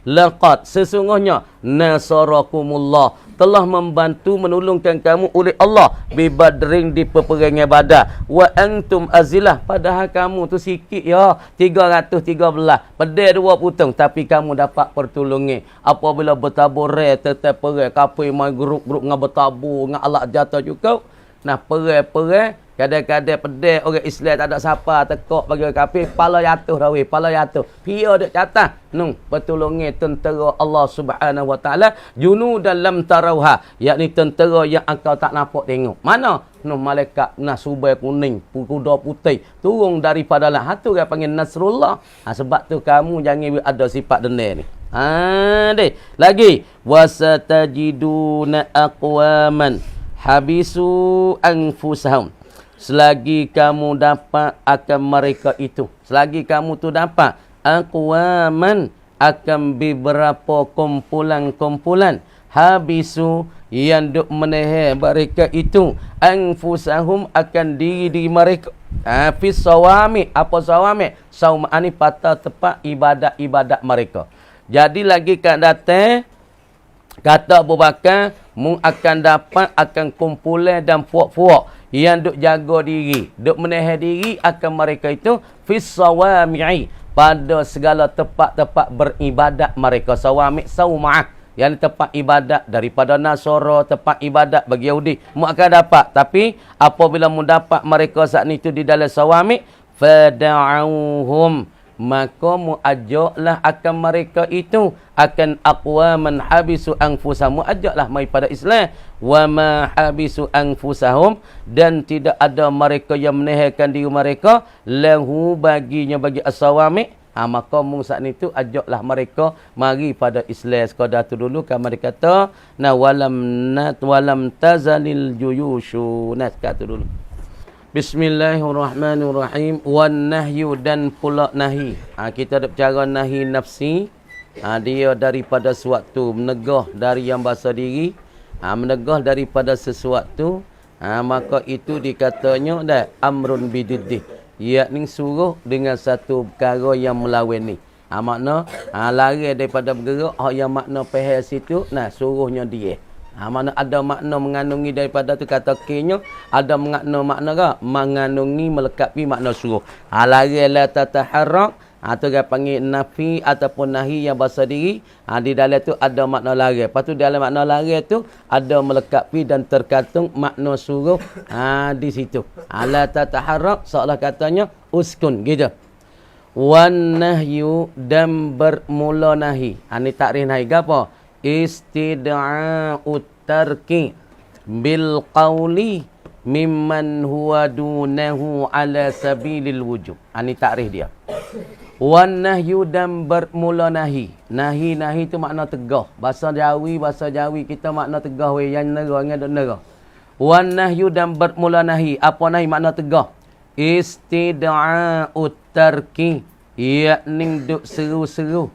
Speaker 1: laqad, sesungguhnya nasarakumullah, telah membantu menolongkan kamu oleh Allah bi badrin, di peperangan Badar, wa antum azillah, padahal kamu tu sikit ya, 313 pedai 2 putong, tapi kamu dapat pertolongan. Apabila bertabur tetap perang kafir mai grup-grup dengan bertabur dengan alat jatuh cukup. Perang kadang-kadang pedai orang Islam tak ada siapa tekok bagi orang kafir, pala jatuh dah weh, pala jatuh. Pia dak catah. Pertolongan tentera Allah Subhanahu Wa Ta'ala, junudan lam tarauha, yakni tentera yang engkau tak nampak tengok. Mana? Malaikat subai kuning, kuda putih turun daripada lah. Tu dia panggil Nasrullah. Sebab tu kamu jangan ada sifat dendai ni. Deh. Lagi wasatajiduna aqwaman habisu anfusahum. Selagi kamu dapat akan mereka itu, selagi kamu tu dapat aqwaman, akan beberapa kumpulan-kumpulan habisu, yang duk menahan mereka itu anfusahum, akan diri mereka fis sawami. Apa sawami? Saum ani patah tepat ibadat-ibadat mereka. Jadi lagi kat datang kata Abu Bakar, mu akan dapat akan kumpulan dan puak-puak yang duk jaga diri, duk menahan diri akan mereka itu fis sawami, pada segala tempat-tempat beribadat mereka. Sawami saumah, yang tempat ibadat daripada Nasara, tempat ibadat bagi Yahudi, mu akan dapat. Tapi apabila mu dapat mereka saat itu di dalam sawami, fada'uhum, maka mu ajaklah akan mereka itu akan aqwaman habisu anfusahum, mu ajaklah mai pada Islam. Wa ma habisu anfusahum, dan tidak ada mereka yang menahankan diri mereka, lahu baginya, bagi as-sawami, Maka mung saat ni tu ajaklah mereka mari pada Islam sekadar tu dulu. Kan mereka kata walam tazalil juyushu. Kat tu dulu. Bismillahirrahmanirrahim. Wan nahyu dan pula nahi. Kita ada cara nahi nafsi. Dia daripada sesuatu menegah dari yang bahasa diri. Menegah daripada sesuatu. Maka itu dikatanya dah amrun bididdih. Yakni suruh dengan satu perkara yang melawan ni. Makna lari daripada bergerak yang makna pahal situ, suruhnya dia. Makna ada makna mengandungi daripada tu kata kinyo, ada makna ke? Mengandungi melekapi makna suruh. Lari la tataharrak, tu dia panggil nafi ataupun nahi yang bahasa diri. Di dalam tu ada makna lari. Lepas tu dalam makna lari tu ada melekapi dan terkantung makna suruh di situ. La tataharrak seolah katanya uskun gitu. Wan nahyu dan bermula nahi. Ni takrif nahi apa? Istida'u tarki bil qawli mimman huwa dunahu ala sabilil wujub. Ni takrif dia. Wan nahyu dan bermula nahi. Nahi tu makna tegah. Bahasa Jawi kita makna tegah we yang nera dengan nera. Wan nahyu dan bermula nahi. Apa nahi makna tegah? Istida'u tarki, yakni duk seru-seru.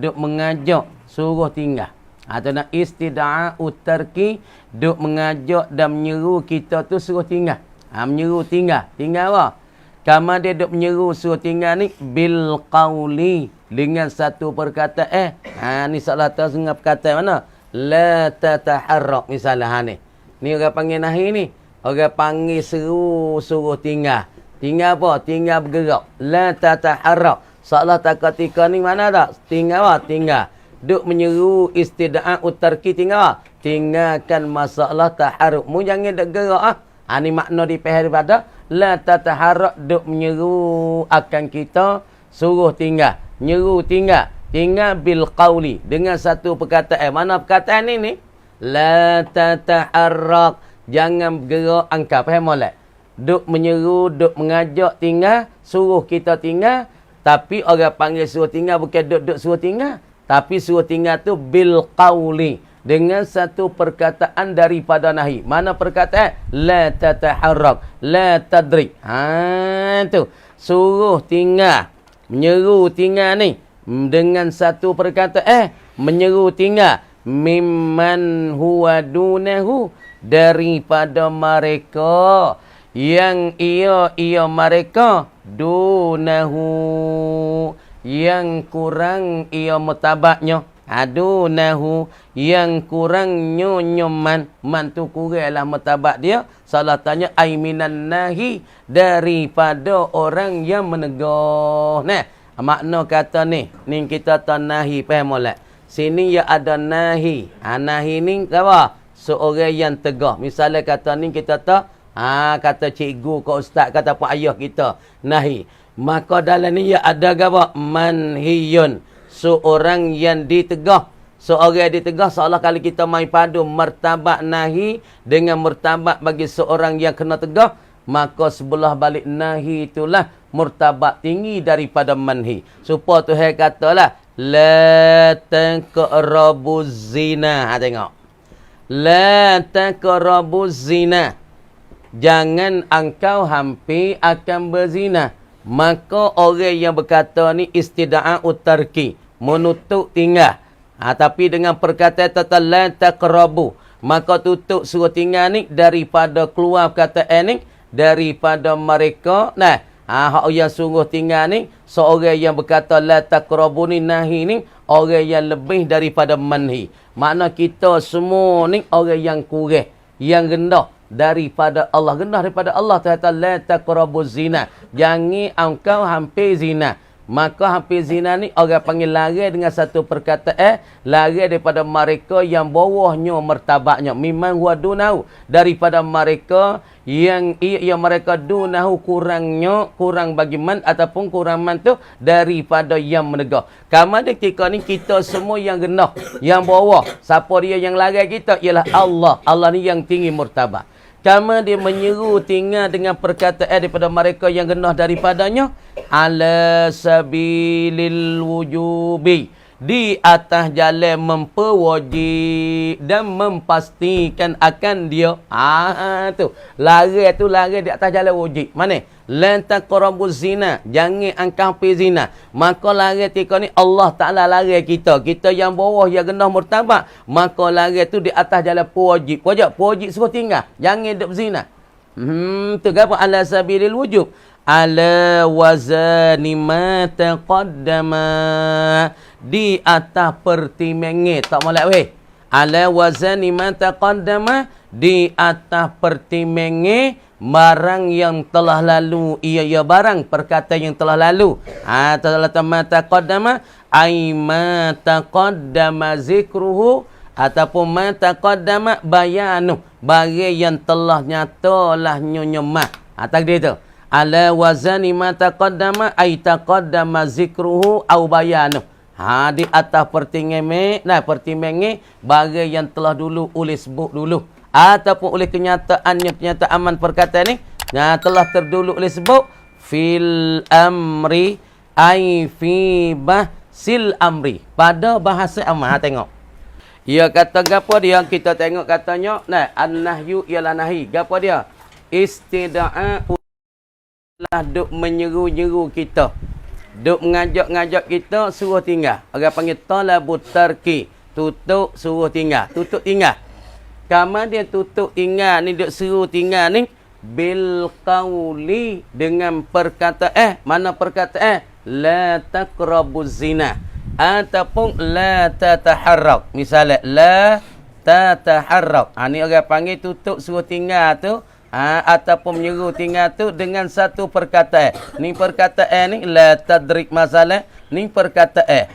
Speaker 1: Duk mengajak suruh tinggal. Tu nak istida'u tarki, duk mengajak dan menyeru kita tu suruh tinggal. Menyeru tinggal. Tinggal apa? Kama dia duk menyeru suruh tinggal ni bil qawli, dengan satu perkataan. Ni salah satu perkataan mana? La tataharrak misalnya ni. Ni orang panggil nahi ni. Orang panggil seru suruh tinggal. Tinggal apa? Tinggal bergerak. La tataharrak. Salah tak ketika ni mana tak? Tinggal apa? Tinggal. Duk menyeru istida'u tarki tinggal. Tinggalkan masalah taharruk. Mu jangan duk gerak ni makna dipahami pada la tataharrak, duk menyeru akan kita suruh tinggal. Nyeru tinggal. Tinggal bil qawli, dengan satu perkataan. Mana perkataan ni? La tataharrak. Jangan bergerak angka. Faham tak? Duk menyeru, duk mengajak tinggal, suruh kita tinggal. Tapi orang panggil suruh tinggal bukan duk suruh tinggal. Tapi suruh tinggal tu bil qawli, dengan satu perkataan daripada nahi. Mana perkataan? La tataharrak, la tadrik. Tu. Suruh tinggal, menyeru tinggal ni dengan satu perkataan, menyeru tinggal mimman huwa dunahu, daripada mereka yang ia mereka dunahu, yang kurang ia mutabaknya. Dunahu, yang kurang nyoman. Man tu kuranglah mutabak dia. Salah tanya aiminan nahi, daripada orang yang menegah. Makna kata ni kita tahu nahi. Faham tak? Sini ya ada nahi. Nahi ni apa? Seorang yang tegah. Misalnya kata ni kita tahu, kata cikgu ke ustaz, kata pak ayah kita nahi. Maka dalam ni ya ada apa? Manhiyun, seorang yang ditegah. Seorang yang ditegah seolah kali kita mai padu martabat nahi dengan martabat bagi seorang yang kena tegah, maka sebelah balik nahi itulah martabat tinggi daripada manhi. Supaya Tuhan katalah la taqrabuz zina. Tengok. La taqrabuz zina. Jangan engkau hampir akan berzina. Maka orang yang berkata ni istida'u tarki, menutup tinggal. Tapi dengan perkataan tata la taqrabu, maka tutup suruh tinggal ni daripada keluar perkataan ni daripada mereka. Hak yang suruh tinggal ni seorang yang berkata la taqrabu ni nahi ni orang yang lebih daripada manhi. Makna kita semua ni orang yang kurang, yang rendah daripada Allah. Rendah daripada Allah. Kata la taqrabuz zina. Jangan engkau hampir zina. Maka hampir zina ni orang panggil lari dengan satu perkataan, lari daripada mereka yang bawahnya martabatnya. Mimman huwa dunahu, daripada mereka yang mereka dunahu, kurang bagi man ataupun kurang man tu daripada yang menegak. Kama ketika ni kita semua yang rendah, yang bawah. Siapa dia yang lari kita? Ialah Allah. Allah ni yang tinggi martabat. Kama dia menyeru tinggal dengan perkataan daripada mereka yang rendah daripadanya. ala sabilil wujubi, di atas jalan memperwajib dan memastikan akan dia. Tu. Lari di atas jalan wajib. Mana? Lan taqrabuz zina. Jangan angkau pergi zina. Maka lari ketika ni Allah Ta'ala lari kita. Kita yang bawah yang rendah martabat. Maka lari tu di atas jalan wajib. Wajib suruh tinggal. Jangan duk zina. Tu apa? Ala sabilil wujub. Ala wazani ma taqaddama, di atas pertimbangan tak molek weh. Ala wazani ma taqaddama, di atas pertimbangan barang yang telah lalu. Ia barang perkata yang telah lalu. Telah ma taqaddama ai ma taqaddama zikruhu, ataupun ma taqaddama bayanu, bagi yang telah nyatalah nyonyemah. Takdir tu. Ala wazani ma taqaddama ay taqaddama zikruhu au bayanu. Di atas pertimbangan bagi yang telah dulu oleh sebut dulu, ataupun oleh kenyataan perkataan ni telah terdulu oleh sebut fil amri ay fi bahsil amri, pada bahasa amr. Tengok ia kata gapo dia, kita tengok katanya an-nahyu ialah nahi. Gapo dia? Istida'a lah, duk menyeru-nyeru kita, duk mengajak-ngajak kita suruh tinggal. Orang panggil talabut tarki, tutup suruh tinggal, tutup tinggal. Kama dia tutup tinggal ni, duk suruh tinggal ni bil qauli, dengan perkataan. Mana perkataan? La taqrabuz zina, ataupun la tataharrak. Misalnya la tataharrak, ni orang panggil tutup suruh tinggal tu. Ataupun menyeru tinggal tu dengan satu perkataan. Ni perkataan ni la tadrik masalah. Ni perkataan.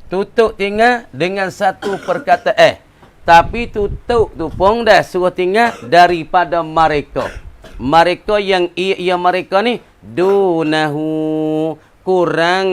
Speaker 1: Tutup tinggal dengan satu perkataan. Tapi tutup tu pun dah suruh tinggal daripada mereka. Mereka yang mereka ni dunahu, kurang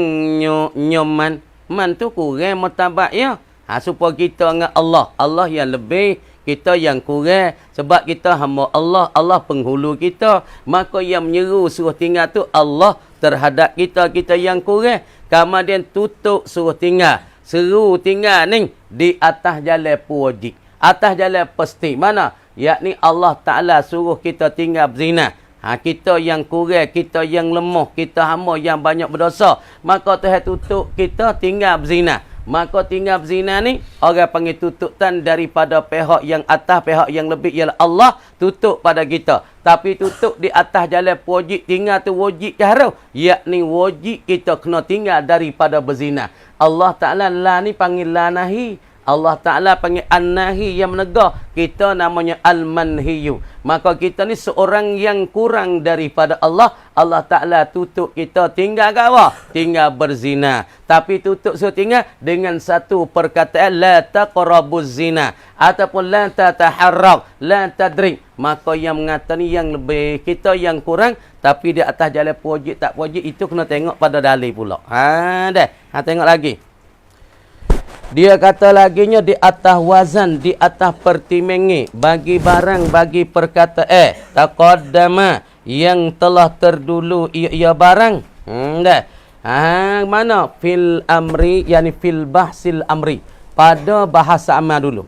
Speaker 1: nyoman. Man tu kurang martabat ya. Supaya kita dengan Allah yang lebih, kita yang kurang. Sebab kita hamba Allah penghulu kita. Maka yang menyeru suruh tinggal tu Allah terhadap kita yang kurang. Kemudian tutup suruh tinggal. Seru tinggal ni di atas jalan wajib, atas jalan pasti. Mana? Yakni Allah Ta'ala suruh kita tinggal berzina. Kita yang kurang, kita yang lemah, kita hamba yang banyak berdosa. Maka Tuhan tutup kita tinggal berzina. Maka tinggal berzina ni orang panggil tutupan daripada pihak yang atas, pihak yang lebih ialah Allah tutup pada kita. Tapi tutup di atas jalan wajib, tinggal tu wajib ke haram? Yakni wajib kita kena tinggal daripada berzina. Allah Ta'ala la ni panggil la nahi. Allah Ta'ala panggil an-nahi yang menegur. Kita namanya al-manhiyu. Maka kita ni seorang yang kurang daripada Allah. Allah Ta'ala tutup kita tinggal ke apa? Tinggal berzina. Tapi tutup suruh tinggal dengan satu perkataan la taqrabuz zina, ataupun la tataharrak, la tadrik. Maka yang mengatakan yang lebih, kita yang kurang. Tapi di atas jalan wajib tak wajib, itu kena tengok pada dalil pula. Tengok lagi. Dia kata laginya di atas wazan, di atas pertimbangan, bagi barang, bagi perkataan. Taqaddama, yang telah terdulu ia barang. Mana? Fil amri, yani fil bahsil amri. Pada bahasa amal dulu.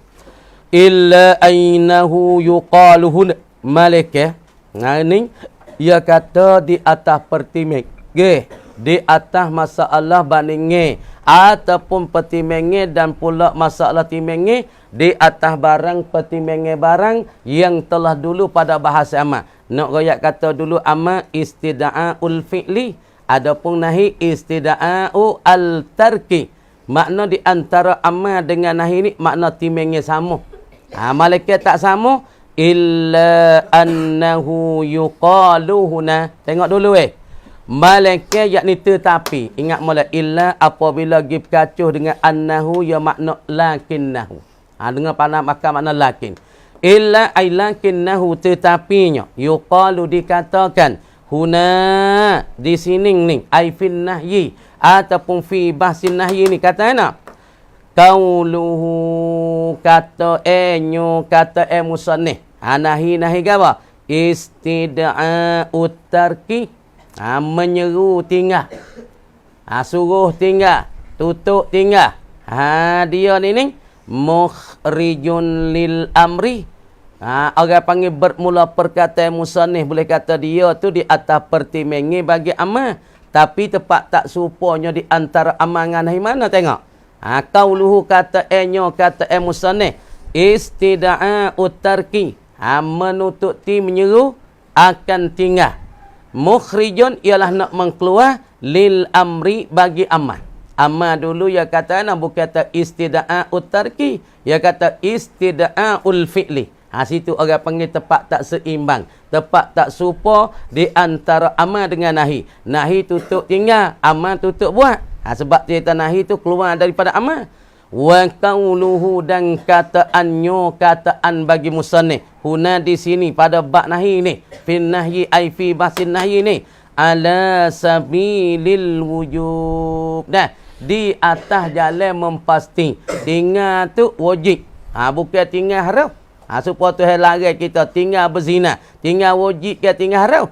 Speaker 1: Illa ainahu yuqaluhun malika. Ini ia kata di atas pertimbangan. Di atas masalah bandingnya, ataupun pertimbangan dan pula masalah timbangan di atas barang, pertimbangan barang yang telah dulu pada bahasa amal. Nak royak kata dulu amal istida'ul fi'li, adapun nahi istida'u al-tarki. Makna di antara amal dengan nahi ni makna timbangan sama. Malaikat tak sama. Illa annahu yuqaluhuna. Tengok dulu malaikat yakni tetapi. Ingat mula illa apabila gib kacuh dengan annahu ya makna lakinnahu. Dengan panah maka makna lakin. Illa ay lakinnahu tetapinya. Yuqalu dikatakan. Huna di sini ni. Ay fin nahyi. Ataupun fi bahsin nahyi ni. Kata enak. Qauluhu kata nyu kata musannif. Nahi gawa. Istida'u tarki. Menyeru tinggal. Suruh tinggal. Tutup tinggal. Dia ni mukhrijun lil amri. Orang panggil bermula perkataan musannif, boleh kata dia tu di atas pertimbangan bagi amal. Tapi tepat tak supaya di antara amal dengan nahi mana tengok. Qauluhu kata kata musannif istida'a utarki. Menutup ti menyeru akan tinggal. Mukhrijun ialah nak mengkeluar lil amri bagi amal. Amal dulu ya kata bukan kata istida'a utarki, ya kata istida'ul fi'li. Situ orang panggil tepat tak seimbang, tepat tak serupa di antara amal dengan nahi. Nahi tutup tinggal, amal tutup buat. Sebab cerita nahi tu keluar daripada amal. Wa qauluhu dan kataan bagi musannif huna di sini pada bab nahi ni, fin nahyi ai fi basin nahyi ni ala sabilil wujub. Dah di atas jalan mempasti tinggal tu wajib. Bukan tinggal haram. Supaya Tuhan larang kita tinggal berzina, tinggal wajib ke tinggal haram.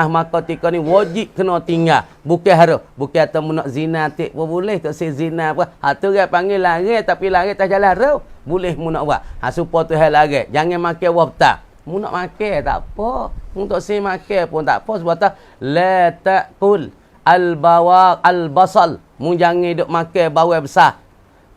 Speaker 1: Maka tika ni wajib kena tinggal, bukan haram. Bukan atau nak zina tak pun boleh, tak say zina apa. Tu orang panggil larang, tapi larang tak jalan haram. Boleh mu nak buat. Supaya Tuhan larang, jangan makan wafta. Mu nak makan tak apa. Mu tak say makan pun tak apa. Sebab tu la taqul al-bawaq al-basal. Mu jangan duk makan bawang besar.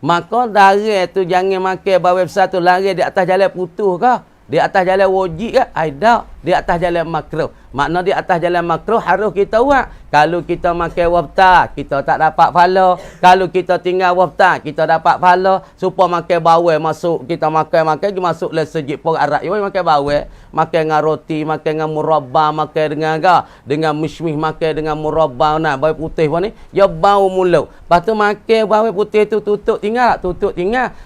Speaker 1: Maka darah tu jangan makan bawang besar tu lari di atas jalan putus ke? Di atas jalan wajib ke? Tak. Di atas jalan makruh. Makna di atas jalan makruh harus kita buat. Kalau kita makan wafta, kita tak dapat pahala. Kalau kita tinggal wafta, kita dapat pahala. Supaya makan bawang masuk, kita makan masuk le sejid pun arak. Yo makan bawang, makan dengan roti, makan dengan murabba, makan dengan dengan mishmih, makan dengan murabba bawang putih pun ni, ya bau mulut. Lepas tu makan bawang putih tu tutup tinggal.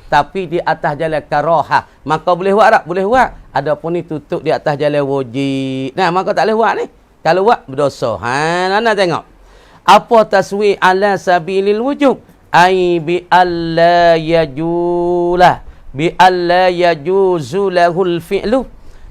Speaker 1: Tapi di atas jalan karahah. Maka boleh buat tak? Boleh buat. Adapun ni tutup di atas jalan wajib. Maka tak boleh buat ni. Kalau buat berdosa. Nana tengok. Apa taswi ala sabilil wujub? Ai bi alla yajulah. Bi alla yajuzu lahul fi'lu.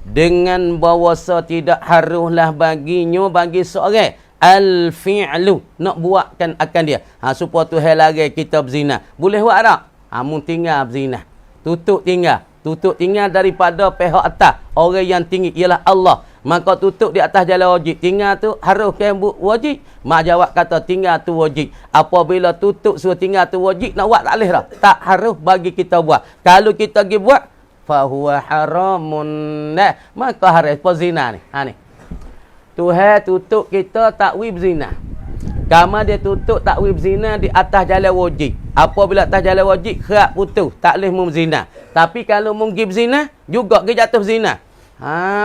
Speaker 1: Dengan bahawasa tidak haruslah baginya bagi seorang al-fi'lu. Nak buatkan akan dia. Supaya Tuhan larang kita berzina. Boleh buat tak? Mun tinggal berzina. Tutup tinggal daripada pihak atas. Orang yang tinggi ialah Allah. Maka tutup di atas jalan wajib. Tinggal tu harus kan wajib. Mak jawab kata tinggal tu wajib. Apabila tutup suruh tinggal tu wajib, nak buat tak boleh dah. Tak harus bagi kita buat. Kalau kita pergi buat, fahuwa haramun. Maka harus zina ni. Ni. Tuhan tutup kita takwi berzina. Kama dia tutup takwi berzina di atas jalan wajib. Apabila atas jalan wajib, kerak putus. Tak boleh berzina. Tapi kalau mungkin berzina, juga dia jatuh berzina.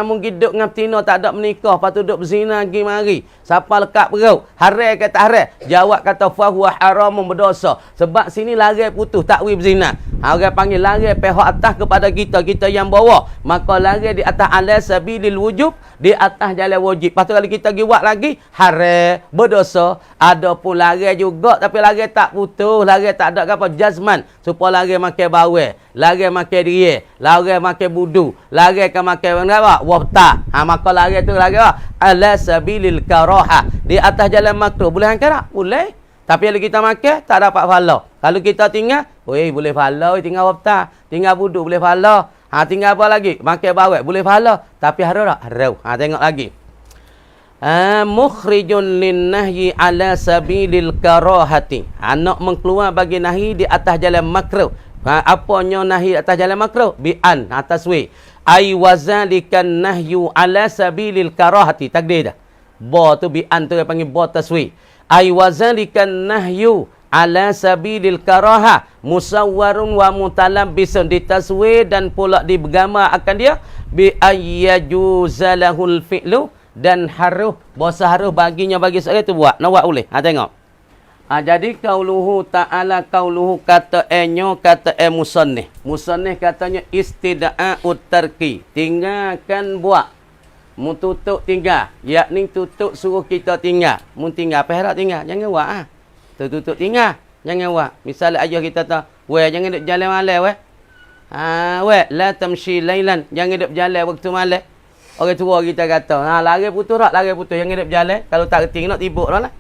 Speaker 1: Mungkin duduk dengan betina tak ada menikah, lepas tu duduk berzina pergi mari. Siapa lekat perut? Haram ke tak haram? Jawab kata fahuwa haramun berdosa. Sebab sini larang putus takwi berzina. Orang panggil larang pihak atas kepada kita yang bawah. Maka larang di atas ala sabilil wujub, di atas jalan wajib. Lepas tu kalau kita pergi buat lagi, haram, berdosa. Ada pun larang juga, tapi larang tak putus, larang tak ada apa jazman. Supaya larang makan bawang, larang makan dia, larang makan budu, larang kan makan apa? Wafta. Maka larang tu larang ala sabilil karaha. Di atas jalan makruh. Boleh angkat tak? Boleh. Tapi kalau kita makan, tak dapat pahala. Kalau kita tinggal, boleh pahala. Tinggal wafta. Tinggal budu, boleh pahala. Tinggal apa lagi? Makan bawang, boleh pahala. Tapi harus tak? Harus. Tengok lagi. Mukhrijun lin nahyi ala sabilil karahati. Nak mengkeluar bagi nahi di atas jalan makruh. Apanya nahi atas jalan makruh? Bi'an. Taswi. Ai wazalikan nahyu ala sabilil karahati. Takdir dah. Ba tu bi'an tu dia panggil ba taswi. Ai wazalikan nahyu ala sabilil karaha musawwarun wa mutalabbisun, ditaswir dan pula digambar akan dia bi ayyajuzalahul fi'lu, dan harus bahasa harus baginya bagi seorang tu buat. Nak buat boleh. Tengok. Jadi qauluhu ta'ala, qauluhu kata kata musannif. Musannif katanya istida'a utarki. Tinggalkan buat. Mu tutup tinggal. Yakni tutup suruh kita tinggal. Mu tinggal apa harap tinggal? Jangan buat tutup tinggal. Jangan buat. Misalnya ayah kita tahu, jangan duk jalan malam la tamshi lailan. Jangan duk jalan waktu malam. Orang tua kita kata, lari putus tak? Lari putus. Yang hidup berjalan. Kalau tak reti, nak tibuk lah.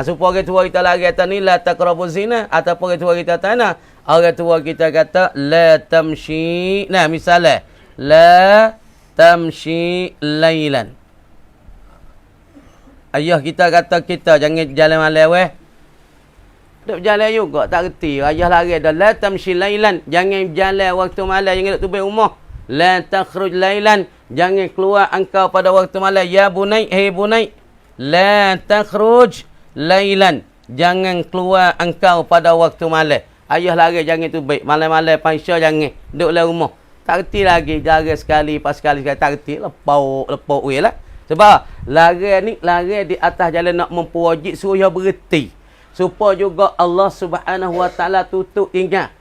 Speaker 1: Supaya orang tua kita lari atas ni, la taqrabu zina. Ataupun orang tua kita tanah. Orang tua kita kata, la tamshi. Nah, misalnya. La tamshi laylan. Ayah kita kata kita, jangan jalan malam weh. Tak berjalan juga, tak reti. Ayah lari dah. La tamshi laylan. Jangan berjalan waktu malam. Jangan duduk tubik rumah. La takhruj laylan. Jangan keluar engkau pada waktu malam. Ya bunai, hei bunai. La takhruj laylan. Jangan keluar engkau pada waktu malam. Ayah lari jangan tu baik. Malam-malam pansya jangan. Duduk dalam rumah. Tak reti lagi. Jaga sekali, pas sekali. Tak reti. Lepau weh lah. Sebab lari ni, lari di atas jalan nak memperwajib suruh dia berhenti. Supaya juga Allah Subhanahu Wa Taala tutup tinggal.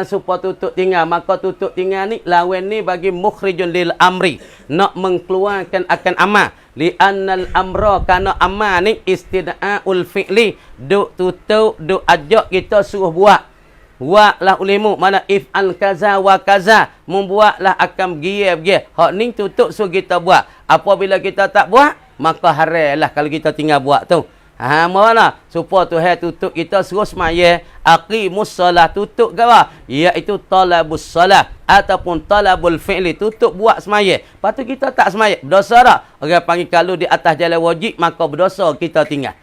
Speaker 1: Supaya tutup tinggal. Maka tutup tinggal ni, lawan ni bagi mukhrijun lil amri. Nak mengeluarkan akan amal. Li'annal amra, kerana amal ni istida'ul fi'li. Duk tutup, duk ajak kita suruh buat. Buatlah ulimu. Mana if'al kaza wa kaza. Membuatlah akan bergiyah. Hak ni tutup suruh kita buat. Apabila kita tak buat, maka haram lah kalau kita tinggal buat tu. Mana? Supaya Tuhan tutup kita suruh semaya. Aqimus salah, tutup ke apa? Iaitu talabus salah. Ataupun talabul fi'li, tutup buat semaya. Lepas tu kita tak semaya. Berdosa tak? Orang panggil kalau di atas jalan wajib, maka berdosa kita tinggal.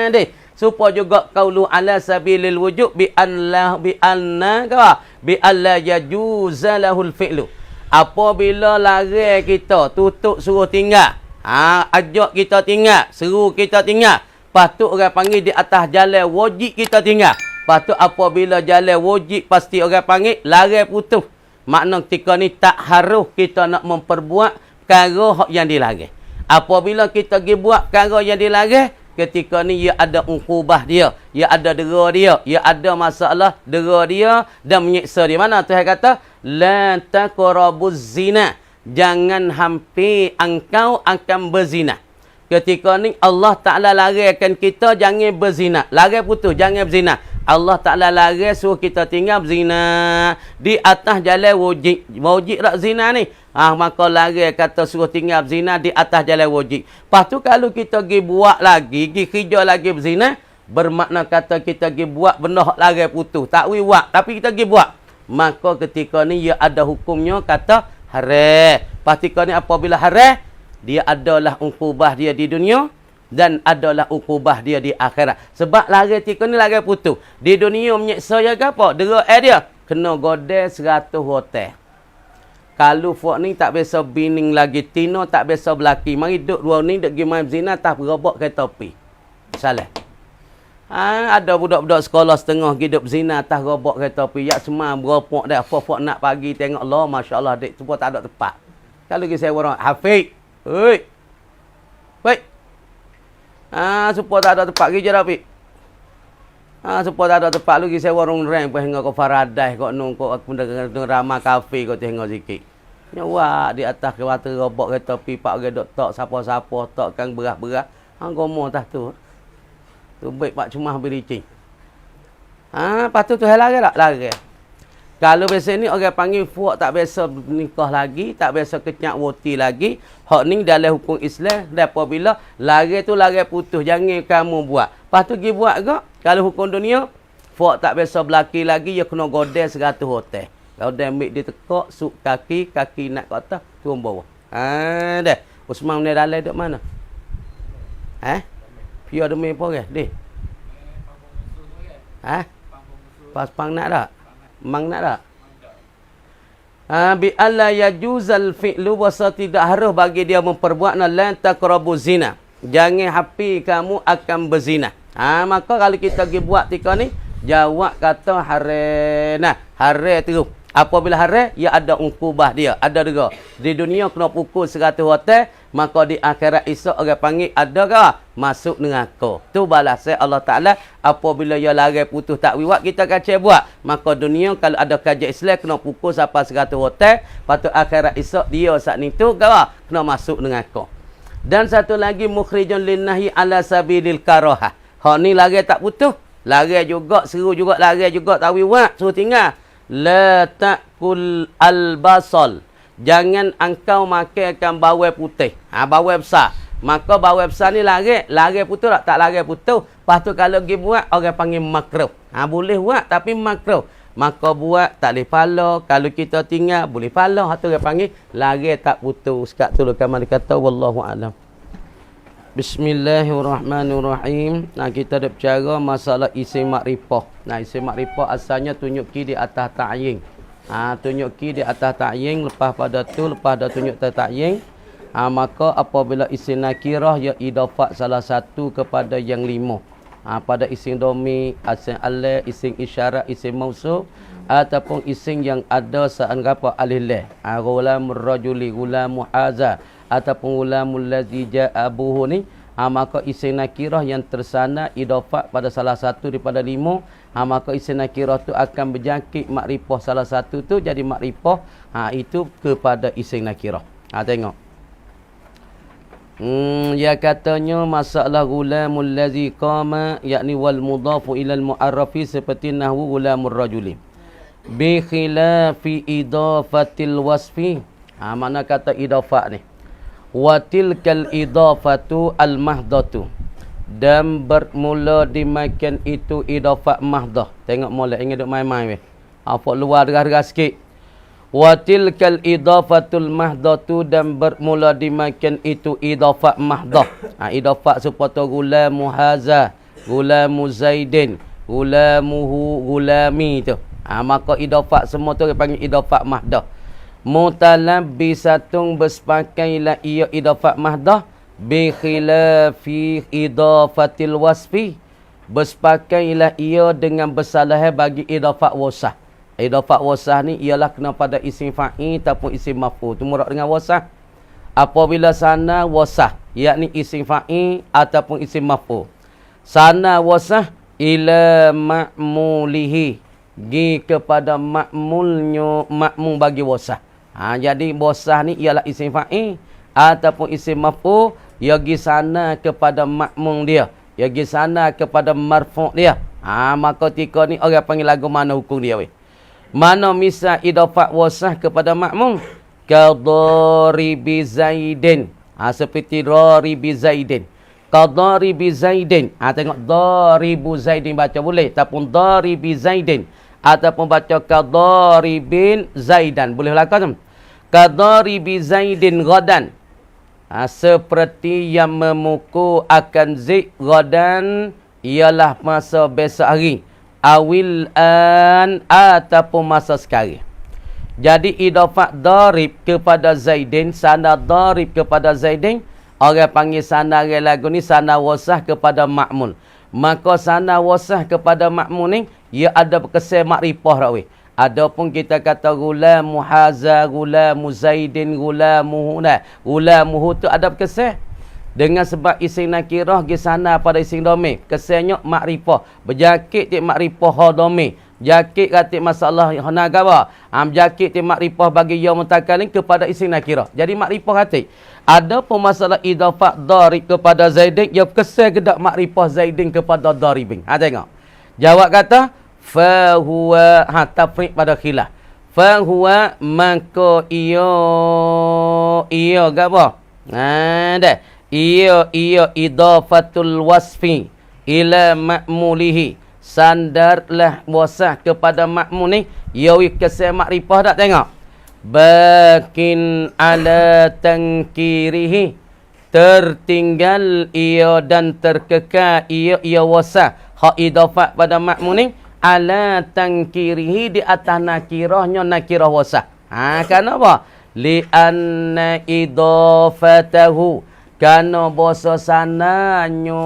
Speaker 1: Deh. Supaya juga qaulu ala sabilil wujub bi anna ke apa? Bi alla yajuza lahul fi'lu. Apabila lari kita tutup suruh tinggal. Ajak kita tinggal, seru kita tinggal. Lepas tu orang panggil di atas jalan wajib kita tinggal. Lepas tu apabila jalan wajib pasti orang panggil lari putus. Makna ketika ni tak harus kita nak memperbuat perkara yang dilarang. Apabila kita pergi buat perkara yang dilarang, ketika ni ia ada uqubah dia, ia ada dera dia, ia ada masalah dera dia dan menyiksa dia. Mana Tuhan kata la taqrabuz zina. Jangan hampir engkau akan berzina. Ketika ni Allah Ta'ala larangkan kita jangan berzina. Larang putus, jangan berzina. Allah Ta'ala larang suruh kita tinggal berzina. Di atas jalan wajib. Wajib tak zina ni? Maka larang kata suruh tinggal berzina di atas jalan wajib. Lepas tu kalau kita pergi buat lagi, pergi kerja lagi berzina, bermakna kata kita pergi buat benda larang putus. Tak wiwak, tapi kita pergi buat. Maka ketika ni ia ada hukumnya kata haram. Pastikan ni apabila haram, dia adalah uqubah dia di dunia dan adalah uqubah dia di akhirat. Sebab lari tika ni lari putus. Di dunia menyeksa dia ke apa? Dera dia kena godel 100 hotel. Kalau fuak ni tak biasa bining lagi tino, tak biasa belaki. Mari duduk dua ni duk pergi main zina tak berobok kereta api. Salah. Ada budak-budak sekolah setengah hidup zina atas robok kereta api. Ya semua beropok dah. Apa-apa nak pagi tengok Allah, masya-Allah dik semua tak ada tempat. Kalau kita saya orang Hafiz. Oi. Baik. Supaya tak ada tempat kerja dah Hafiz. Supaya tak ada tempat lagi saya orang rang pun hingga ke Faradai kau nunggu aku dengan ramah kafe kau tengok sikit. Nyawa di atas kereta robok kereta api pak gedok tok siapa-siapa tok kang berah-berah. Gomo tah tu. Tu baik pak cuma bericing. Patut tu lari tak? Lari. Kalau biasa ni orang panggil fuak tak biasa nikah lagi, tak biasa kenyak woti lagi. Hak ni dalam hukum Islam dan apabila lari tu lari putus, jangan kamu buat. Lepas tu pergi buat ke? Kalau hukum dunia, fuak tak biasa berlaki lagi, dia kena godel 100 hotel. Kalau dia ambil dia tekak, suk kaki nak ke atas, turun bawah. Dah. Usman ni dalam duduk mana? Pia demi apa ke? Deh. Pas pang nak tak? Mang nak tak? Bi alla yajuzal fi'lu wasa tidak harus bagi dia memperbuat la taqrabu zina. Jangan hampir kamu akan berzina. Maka kalau kita pergi buat tika ni, jawab kata haram. Haram terus. Apabila haram, ia ada uqubah dia, ada dera. Di dunia kena pukul 100 hotel, maka di akhirat esok orang panggil ada ke? Masuk neraka. Tu balasan Allah Ta'ala apabila ia lari putus tak wiwak kita kacau buat. Maka dunia kalau ada kajian Islam kena pukul sampai 100 hotel, patut akhirat esok dia saat ni tu ke? Kena masuk neraka. Dan satu lagi mukhrijun linnahi ala sabilil karahah. Hak ni lari tak putus, lari juga, seru juga, lari juga tak wiwak, suruh tinggal. La ta'kul al-basal. Jangan engkau makankan bawang putih. Bawang besar. Maka bawang besar ni lari putih tak lari putih. Lepas tu kalau pergi buat, orang panggil makruh. Boleh buat tapi makruh. Maka buat tak boleh pala. Kalau kita tinggal, boleh pala. Itu orang panggil lari tak putus. Sekat tu kamar kata, wallahu a'lam. Bismillahirrahmanirrahim. Kita ada bicara masalah isim makrifah. Isim makrifah asalnya tunjuk ki di atas ta'yin. Tunjuk ki di atas ta'yin. Lepas pada tunjuk ta'yin. Maka apabila isim nakirah ya idafat salah satu kepada yang lima. Pada isim domi, isim alih, isim isyarat, isim mausuf ataupun isim yang ada seanggapa alih leh. Ghulamur rajuli, ghulamu haza ataupun ghulamul ladzi ja'abuhu ni. Maka isim nakirah yang tersana idafat pada salah satu daripada lima. Maka isim nakirah tu akan berjangkit makrifah salah satu tu jadi makrifah itu kepada isim nakirah. Tengok. Ya katanya masalah ghulamul ladzi qama yakni wal mudhafu ilal mu'arrafi seperti nahwu ghulamur rajuli bi khilafi idafatil wasfi. Mana kata idafat ni wa tilkal idafatu al mahdatu dan bermula dimakan itu idafat mahdah. Tengok molek ingat duk main-main weh. Apa luar derah-derah sikit. Wa tilkal idafatul mahdatu dan bermula dimakan itu idafat mahdah. Idafat supaya gulamu haza, gulamu zaidin, gulamuhu, gulami tu. Maka idafat semua tu dipanggil idafat mahdah. Mutalabbisatun berpakailah ia idafat mahdah bi khilafi idafatil wasfi. Berpakailah ia dengan bersalah bagi idafat wasah. Idafat wasah ni ialah kena pada isim fa'il ataupun isim maf'ul. Tu murad dengan wasah. Apabila sana wasah, yakni isim fa'il ataupun isim maf'ul. Sana wasah ila ma'mulihi. Gi kepada ma'mulnya, ma'mum bagi wasah. Jadi wasah ni ialah isim fa'il ataupun isim maf'ul. Ia gi sana kepada ma'mum dia. Ia gi sana kepada marfu' dia. Maka tika ni orang panggil lagu mana hukum dia weh. Mana misal idafat wasah kepada ma'mum? Kadharibi Zaidin. Seperti dharibi Zaidin. Kadharibi Zaidin. Tengok dharibu Zaidin baca boleh. Ataupun dharibi Zaidin. Ataupun baca kadharibin Zaidan. Boleh belakang tu? Kadharibi Zaidin ghadan. Seperti yang memukul akan Zaid ghadan ialah masa besok hari. Awil an ataupun masa sekarang. Jadi idafat darib kepada Zaidin, sana darib kepada Zaidin, orang panggil sana lagu ni sana wasah kepada ma'mul. Maka sana wasah kepada ma'mul ni ia ada kesan makrifah dak weh. Adapun kita kata gulamu haza, gulamu Zaidin, gulamuhu gulamuhu tu ada kesan. Dengan sebab isim nakirah di sana pada isim domir. Kesannya makrifah. Berjakit ti makrifah ha domir. Jakit kata masalah hana gawa. Jakit ti makrifah bagi ya mutakalim kepada isim nakirah. Jadi makrifah kata. Ada pun masalah idafat darib kepada Zaidin. Ya kesan kedak makrifah Zaidin kepada daribin. Tengok. Jawab kata. Fahuwa. Tafriq pada khilaf. Fahuwa maka ia gawa. Dah. Ia idafatul wasfi ila ma'mulihi. Sandarlah wasah kepada ma'mul ni. Yawi kesan makrifah tak tengok. Bakin ala tangkirihi. Tertinggal ia dan terkekal ia wasah. Hak idafat pada ma'mul ni. Ala tangkirihi di atas nakirahnya nakirah wasah. Kenapa? Li'anna idafatahu. Kerana bahasa sananya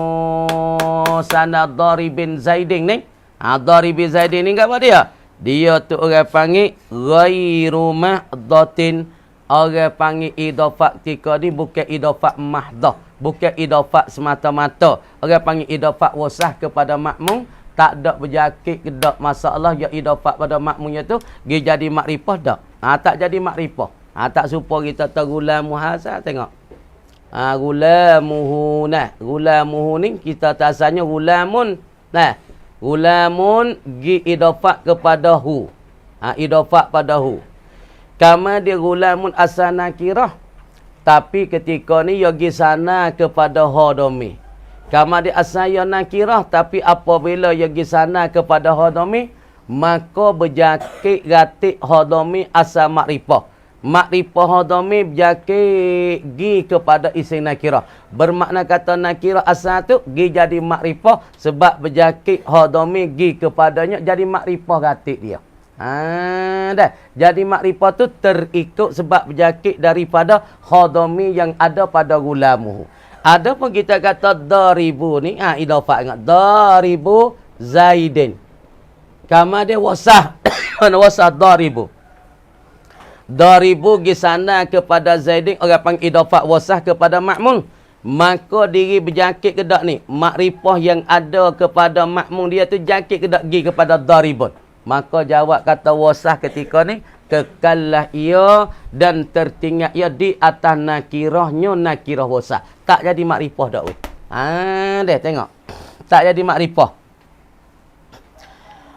Speaker 1: sana daribin Zaidin ni. Daribin Zaidin ni apa dia? Dia tu orang panggil ghairu mahdatin. Orang panggil idafat ketika ni bukan idafat mahdah. Bukan idafat semata-mata. Orang panggil idafat wasah kepada ma'mum. Tak ada berjakit ke tak masalah ya idafat pada ma'mumnya tu. Dia jadi makrifah tak? Tak jadi makrifah. Tak supaya kita tergulam muhasab tengok. Gulamuhu gulamuhu ni kita tasanya gulamun. Gulamun gi idafat kepada hu. Idafat pada hu. Kama dia gulamun asal nakirah. Tapi ketika ni yogi sana kepada hodomi. Kama dia asal ya nakirah. Tapi apabila yogi sana kepada hodomi, maka berjakit gatik hodomi asal makrifah. Makrifah hodomi berjakit gi kepada isim nakirah. Bermakna kata nakirah asal tu gi jadi makrifah sebab berjakit hodomi gi kepadanya jadi makrifah gatik dia. Dah. Jadi makrifah tu terikut sebab berjakit daripada hodomi yang ada pada gulamuhu. Ada pun kita kata daribu ni, idafah ingat. Daribu Zaidin. Kama dia wasah. Wasah daribu. Daribu gisana kepada Zaidin, orang panggil idafah wasah kepada Ma'mun. Maka diri berjakit ke tak ni? Makrifah yang ada kepada Ma'mun dia tu jakit ke tak gi kepada daribun. Maka jawab kata wasah ketika ni, kekallah ia dan tertinggal ia di atas nakirahnya nakirah wasah. Tak jadi makrifah dak weh. Dah tengok. Tak jadi makrifah.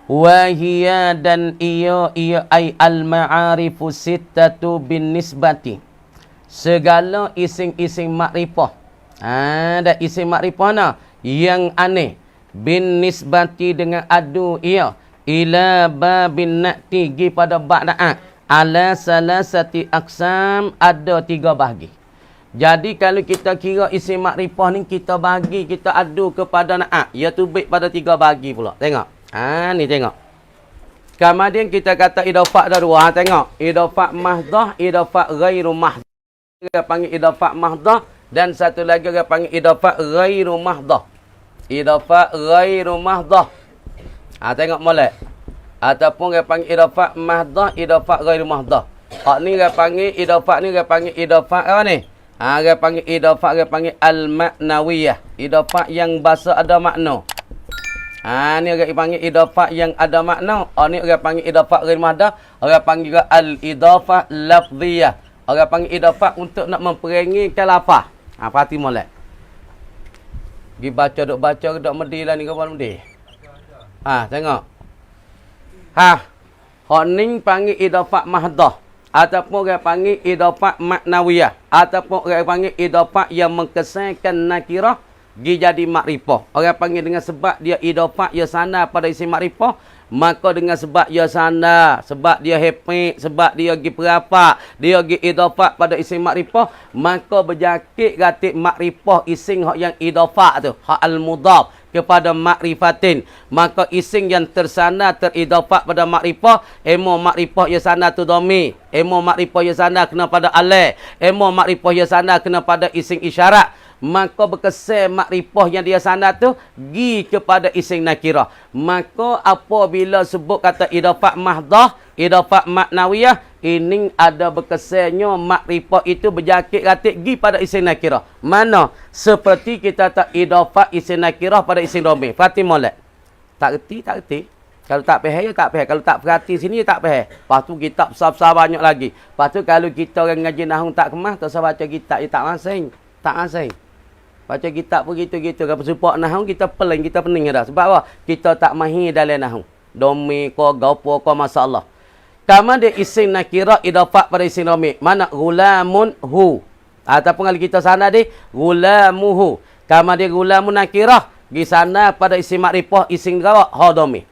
Speaker 1: Wahia dan ia ai al-ma'arifu sittatu bin nisbati. Segala ising-ising makrifah. Dah isim makrifah na yang aneh bin nisbati dengan adu ia ila babin na'ti gi pada ba'da'at ala salasati aqsam, ada 3 bahagi. Jadi kalau kita kira isim makrifah ni kita bagi, kita adu kepada na'at, ia tubik pada 3 bahagi pula. Tengok. Ni tengok. Kemudian kita kata idafah ada 2. Tengok. Idafah mahdah, idafah ghairu mahdah. Kita panggil idafah mahdah dan satu lagi kita panggil idafah ghairu mahdah. Idafah ghairu mahdah. Tengok molek. Ataupun dia panggil idafah mahdah, idafah ghairu mahdah. Ni dia panggil idafah ni, dia panggil idafah apa ni? Dia panggil idafah, dia panggil al-ma'nawiyah. Idafah yang bahasa ada makna. Ni dia panggil idafah yang ada makna. Ni dia panggil idafah ghairu mahdah. Dia panggil al-idafah lafziyah. Dia panggil idafah untuk nak memperangikan lafaz. Perhati molek. Pergi baca, duk baca, duk medi lah ni kau medi. Tengok. Hak ni panggil idafah mahdah. Ataupun dia panggil idafah maknawiyah. Ataupun dia panggil idafah yang mengesankan nakirah dia jadi makrifah. Orang panggil dengan sebab dia idafah ia sana pada isim makrifah. Maka dengan sebab ia sana, sebab dia happy, sebab dia pergi perapak, dia pergi idafah pada isim makrifah, maka berjakit gatik makrifah isim hak yang idafah tu, hak al-mudhaf kepada makrifatin. Maka isim yang tersana teridafah pada makrifah, emo makrifah ia sana tu domi, emo makrifah ia sana kena pada alih, emo makrifah ia sana kena pada isim isyarat. Maka berkesan makrifah yang dia sana tu gi kepada isim nakirah. Maka apabila sebut kata idafah mahdah, idafah maknawiyah, ini ada berkesannya makrifah itu berjakit gatik gi pada isim nakirah. Mana? Seperti kita tak idafah isim nakirah pada isim dhamir. Perhati molek. Tak reti, tak reti. Kalau tak faham, ya tak faham. Kalau tak perhati sini, ya tak faham. Lepas tu kitab besar-besar banyak lagi. Lepas tu kalau kita orang ngaji nahwu tak kemah, tak usah baca kitab, ya tak masing. Tak masing. Baca kitab pun gitu-gitu. Kalau support nahwu, kita peling, kita pening dah. Sebab apa? Kita tak mahir dalam nahwu. Domi ko, gaupo ko, masalah. Kama dia isim nakirah idafah pada isim dhamir. Mana? Gulamun hu. Ataupun kalau kita sana dia, gulamuhu. Kama dia gulamun nakirah. Di sana pada isim makrifah, isim gawak, ha dhamir.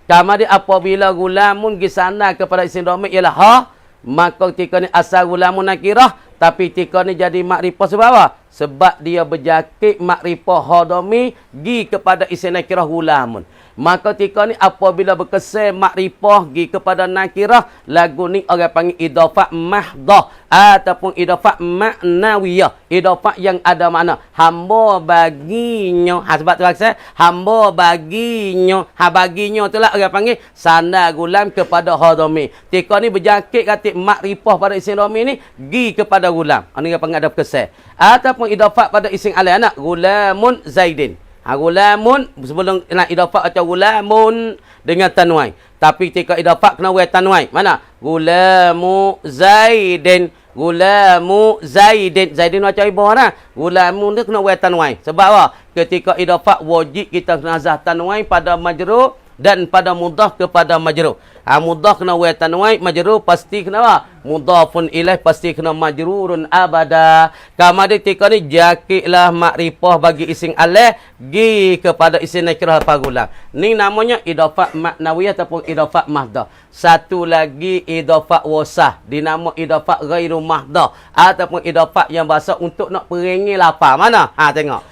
Speaker 1: Kama dia apabila gulamun di sana kepada isim dhamir ialah ha. Maka ketika ni asal gulamun nakirah. Tapi ketika ni jadi makrifah sebab apa? Sebab dia berjakit makrifah hadami gi kepada isim nakirah gulamun. Maka ketika ni apabila berkesan makrifah gi kepada nakirah, lagu ni orang panggil idafah mahdah ataupun idafah maknawiyah. Idafah yang ada makna. Hamba baginya. Sebab tu saya hamba baginya. Baginya tu lah orang panggil sana gulam kepada hadami. Ketika ni berjakit katik makrifah pada isim dhamir ni gi kepada gulam. Ini orang panggil ada berkesan. Ataupun idafah pada isim alai anak gulamun Zaidin. Gulamun sebelum nak idafah atau gulamun dengan tanwai. Tapi ketika idafah kena buat tanwai. Mana? Gulamu Zaidin. Gulamu Zaidin. Zaidin macam ibu orang. Gulamu ni kena buat tanwai. Sebab apa? Ketika idafah wajib kita nazah tanwai pada majrur dan pada mudah kepada majrur. Mudah kena wa tanwai, majrur pasti kena apa? Mudhafun ilaih pasti kena majrurun abada. Kamari tika ni jakitlah makrifah bagi isim alih gi kepada isim nakirah pagulang. Ni namanya idafah maknawiyah ataupun idafah mahdah. Satu lagi idafah wasah, dinama idafah ghairu mahdah ataupun idafah yang bahasa untuk nak perengi lapar. Mana? Tengok.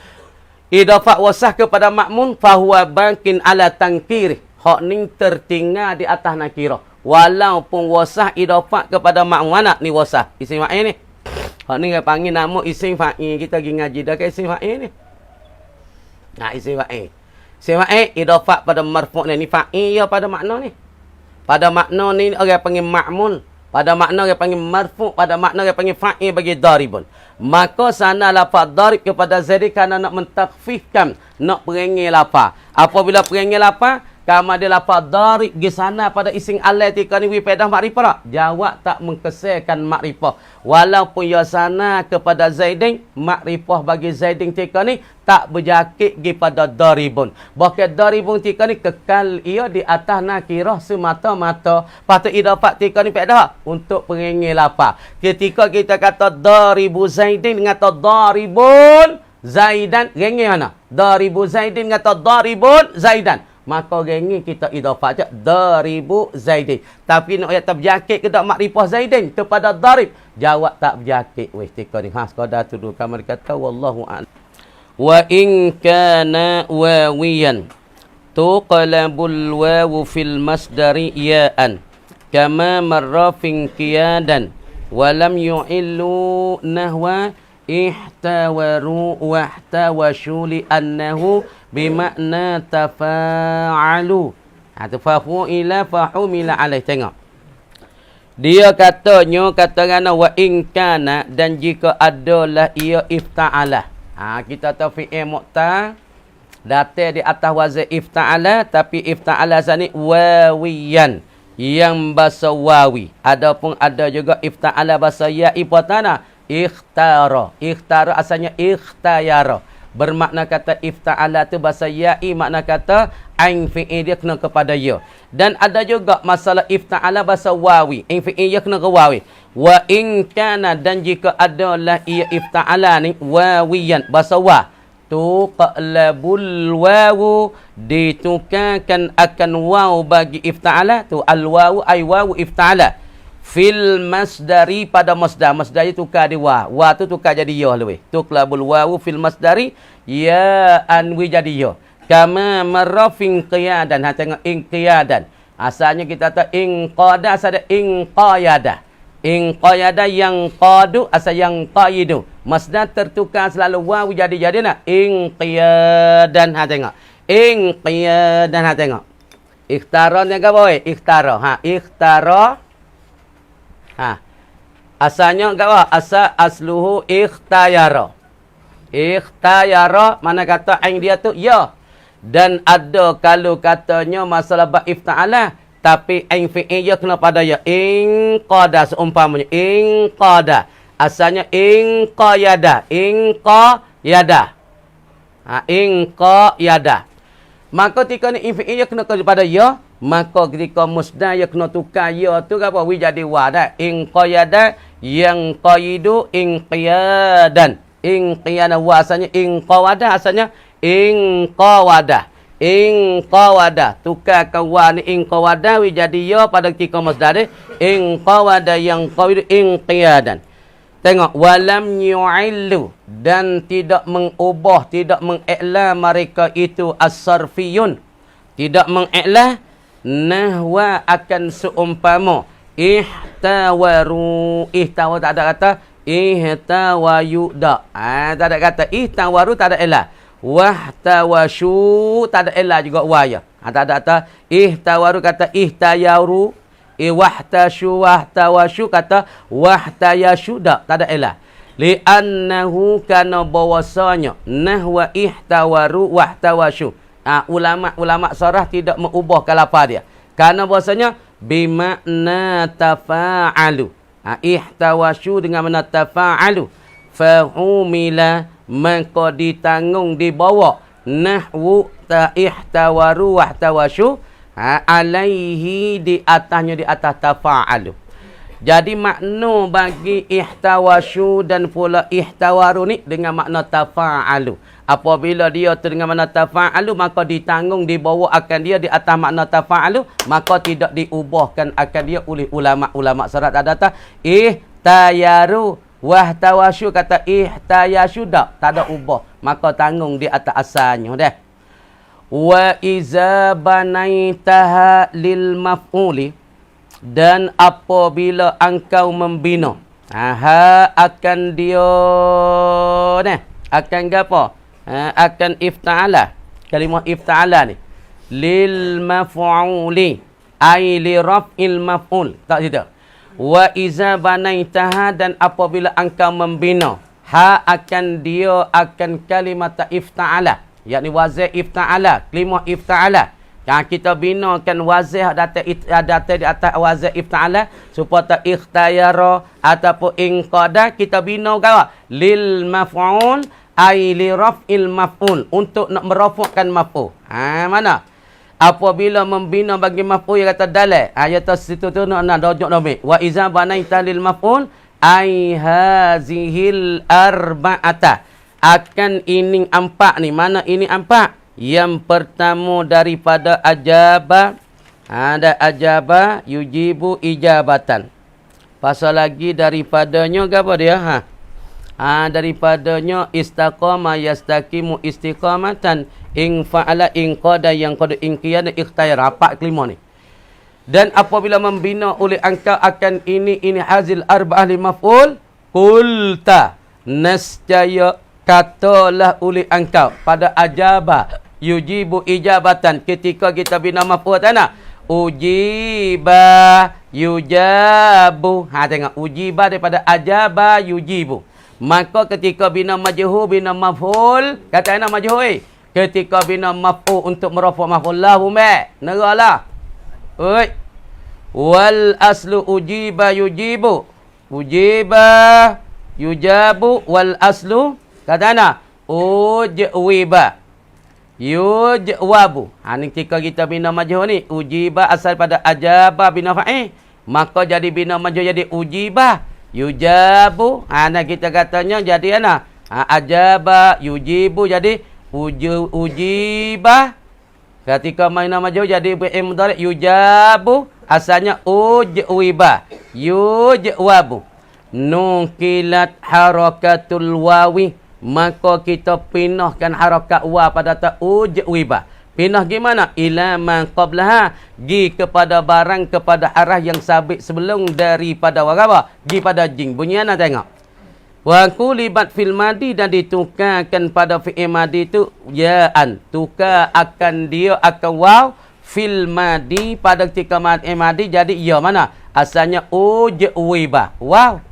Speaker 1: Idafah wasah kepada makmun fahuwa bankin ala tankir. Hak ni tertinggal di atas nakirah. Walaupun wasah idafah kepada makmun. Mana ni wasah? Isim fa'il ni. Hak ni kita panggil nama isim fa'il. Kita pergi ngaji dah ke isim fa'il ni. Isim fa'il. Isim fa'il idafah pada marfu' ni fa'il ya pada makna ni. Pada makna ni orang panggil ma'mul. Pada makna orang panggil marfu'. Pada makna orang panggil fa'il bagi daribun. Maka sana lafaz darib kepada Zaid kerana nak mentakhfifkan, nak perengi lapar. Apabila perengi lapar, kama dia lafaz darib di sana pada isim alai tika ni wipedah makrifah. Jawab tak mengkesalkan makrifah. Walaupun ya sana kepada Zaidin, makrifah bagi Zaidin tika ni tak berjakit gi pada daribun. Bahkan daribun tika ni kekal ia di atas nakirah semata-mata. Patut idafat tika ni pedah untuk perengi lapar. Ketika kita kata daribu Zaidin ngata daribun Zaidan, rengi mana? Daribu Zaidin ngata daribun Zaidan. Maka rengi kita idafat je daribu Zaidin. Tapi nak ayat tak berjakit ke tak makrifah Zaidin kepada darib? Jawab tak berjakit. Weh tika ni. Sekadar tu dulu kamar kata wallahu a'lam. Wa in kana wawiyan tuqlabul wawu fil masdari ya'an kama marra fin qiyadan wa lam yu'illu nahwa ihtawaru wahtawashu li annahu bimakna tafa'alu. Fafu'ila fahumila alaih. Tengok. Dia katanya katakanlah wa in kana, dan jika adalah ia ifta'ala. Kita tahu fi'il mu'ta datang di atas wazan ifta'ala, tapi ifta'ala sini wawiyan yang bahasa wawi. Adapun ada juga ifta'ala bahasa ya'i patana ikhtara. Ikhtara asalnya ikhtayara. Bermakna kata ifta'ala tu bahasa ya'i, makna kata ain fi'il dia kena kepada ya. Dan ada juga masalah ifta'ala bahasa wawi. Ain fi'il dia kena ke wawi. Wa in kana, dan jika adalah ia ifta'ala ni wawiyan bahasa wa, tuqlabul wawu, ditukarkan akan waw bagi ifta'ala tu al wawu ay wawu ifta'ala fil masdari pada masdar. Masdar itu tukar di wa. Wa tu tukar jadi ya lebih. Tuqlabul wawu fil masdari ya anwi jadi ya. Kama marrafin qiyadan. Tengok in qiyadan. Asalnya kita tahu in qada, asal in qayada. In qayada yang qadu asal yang qaidu. Masdar tertukar selalu wawu jadi nak in qiyadan. Tengok. In qiyadan. Tengok. Ikhtara ni apa boy? Ikhtara. Ikhtara. Asalnya apa? Asluhu ikhtayara. Ikhtayara mana kata ain dia tu ya. Dan ada kalau katanya masalah bab ifta'ala, tapi ain fi'il dia kena pada ya. In qada seumpamanya. In qada. Asalnya in qayada. In qayada. In qayada. Maka ketika ni in fi'il dia kena kepada ya. Maka ketika musnad ya kena tukar ya tu apa? Wi jadi wa dah. In qayada yang qaidu in qiyadan. In qiyana wa asalnya in qawada, asalnya in qawada. In qawada. Tukarkan wa ni in qawada wi jadi ya pada ketika musnad in qawada yang qaidu in qiyadan. Tengok walam yu'illu, dan tidak mengubah, tidak mengiklan mereka itu as-sarfiyun. Tidak mengiklan nahwa akan seumpama ihtawaru. Ihtawaru tak ada kata ihtawayu dak. Tak ada kata ihtawaru, tak ada elah. Wahtawashu tak ada elah juga waya. Tak ada kata ihtawaru, kata ihtayaru. Wahtashu wahtawashu kata wahtayashu dak, tak ada elah. Li'annahu kana bahwasanya nahwa ihtawaru wahtawashu. Ulama sarah tidak mengubah kalapa dia. Karena bahasanya bimakna tafa'alu. Ihtawashu dengan makna tafa'alu. Fahumila, maka ditanggung, dibawa. Nahwu ta ihtawaru wahtawashu. Alaihi di atasnya, di atas tafa'alu. Jadi makna bagi ihtawasyu dan pula ihtawaru ni dengan makna tafa'alu. Apabila dia tu dengan makna tafa'alu, maka ditanggung, dibawa akan dia di atas makna tafa'alu, maka tidak diubahkan akan dia oleh ulama-ulama syarat adatah. Ihtayaru wahtawasyu, kata ihtayasyu tak ada ubah, maka tanggung di atas asalnya dah. Wa iza banaitaha lil maf'uli, dan apabila engkau membina akan dia akan apa? Akan ifta'ala. Kalimah ifta'ala ni lil maf'uli ai li raf'il maf'ul. Tak situ. Wa iza banaitaha, dan apabila engkau membina akan dia akan kalimat ifta'ala, yakni wazih ifta'ala, kalimah ifta'ala. Yang kita binakan wazih data di atas wazih ifta'ala supaya tak ikhtayara ataupun inqada, kita bina gawa lil maf'ul ai li raf'il maf'ul, untuk nak merafakkan maf'ul. Mana? Apabila membina bagi maf'ul yang kata dalal, ayat situ tu nak dojok domik. Wa iza banaita lil maf'ul ai hazihil arba'ata, akan ini empat ni. Mana ini empat? Yang pertama daripada ajaba, ada ajaba yujibu ijabatan. Pasal lagi daripadanya apa dia? Daripadanya istaqama yastaqimu istiqamatan, in fa'ala in qada yang qada in qiyada ikhtayar. Apa kelima ni? Dan apabila membina oleh engkau akan ini hazil arba'ah li maf'ul, qulta, nescaya katalah oleh engkau pada ajaba yujibu ijabatan, ketika kita bina maf'ul tanah ujiba yujabu. Tengok ujiba daripada ajaba yujibu. Maka ketika bina majhul, bina maf'ul, kata ana majhul, ketika bina maf'ul untuk merafa' maf'ul lahu neralah. Oi. Wal aslu ujiba yujibu. Ujiba yujabu wal aslu kata ana ujwiba yujwabu. Ni ketika kita bina majhul ni, ujiba asal pada ajaba bina fa'il, maka jadi bina majhul jadi ujiba yujabu. Nah kita katanya jadi ajaba yujibu jadi ujiba. Ketika bina majhul jadi fi'il mudhari' yujabu, asalnya ujwiba yujwabu. Nukilat harakatul wawi, maka kita pinahkan harakat wa pada ujwiba. Pinah gimana? Ila man qablaha, gi kepada barang, kepada arah yang sabit sebelum daripada warawa, gi pada jing. Bunyi ana tengok. Wa qulibat fil madi, dan ditukarkan pada fi'il madi tu ya'an, tukar akan dia akan waw fil madi, pada ketika madi jadi ya mana? Asalnya ujwiba. Wow.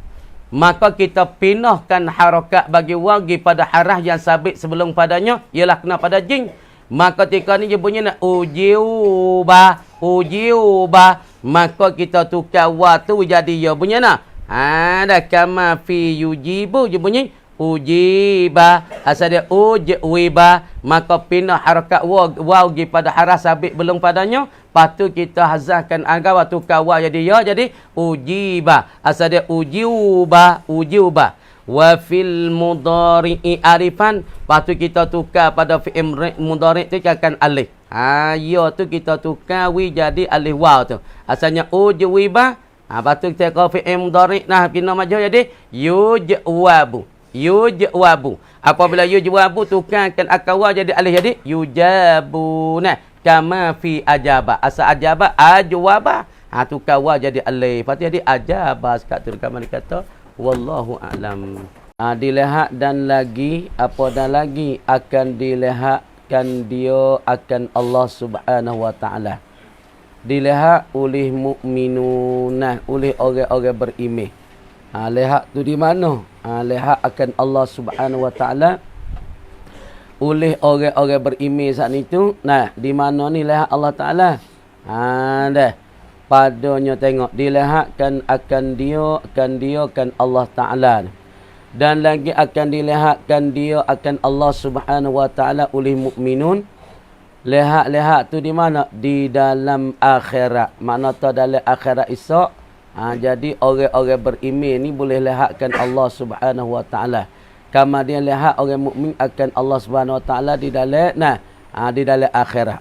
Speaker 1: Maka kita pinahkan harakat bagi waw pada arah yang sabit sebelum padanya, ialah kena pada jing. Maka ketika ni dia bunyi nak ujiuba, maka kita tukar waw tu jadi ya bunyi nak. Ada kama fi yujibu, dia bunyi ujiba, asal dia ujwiba, maka pinah harakat waw pada arah sabit belum padanya. Lepas tu kita hazahkan agama tukar wa jadi ya, jadi ujiba. Asal dia ujiuba. Wa fil mudhari'i arifan. Lepas tu kita tukar pada fi'il mudhari' tu akan alif. Ya tu kita tukar wi jadi alif waw tu. Asalnya ujiba. Lepas tu kita kau fi'il mudhari' kena majhul jadi yujwabu. Apabila yujwabu tukarkan akal wa jadi alif jadi yujabu. Kama fi ajaba, asal ajaba ajwaba, tukar wa jadi alif, lepas tu jadi ajaba. Sekat tu rekaman kata wallahu a'lam. Dilihat dan lagi apa dan lagi akan dilihatkan dia akan Allah Subhanahu wa taala. Dilihat oleh mukminun, oleh orang-orang beriman. Lihat tu di mana? Lihat akan Allah Subhanahu wa taala oleh orang-orang beriman saat itu. Di mana ni lihat Allah Ta'ala? Dah. Padanya tengok. Dilihatkan akan dia kan Allah Ta'ala. Dan lagi akan dilihatkan dia akan Allah Subhanahu Wa Ta'ala oleh mukminun. Lehat-lehat tu di mana? Di dalam akhirat. Makna tu dalam akhirat esok. Jadi orang-orang beriman ni boleh lihatkan Allah Subhanahu Wa Taala. Kama dia lihat orang mukmin akan Allah Subhanahu Wa Taala di dalam di dalam akhirat.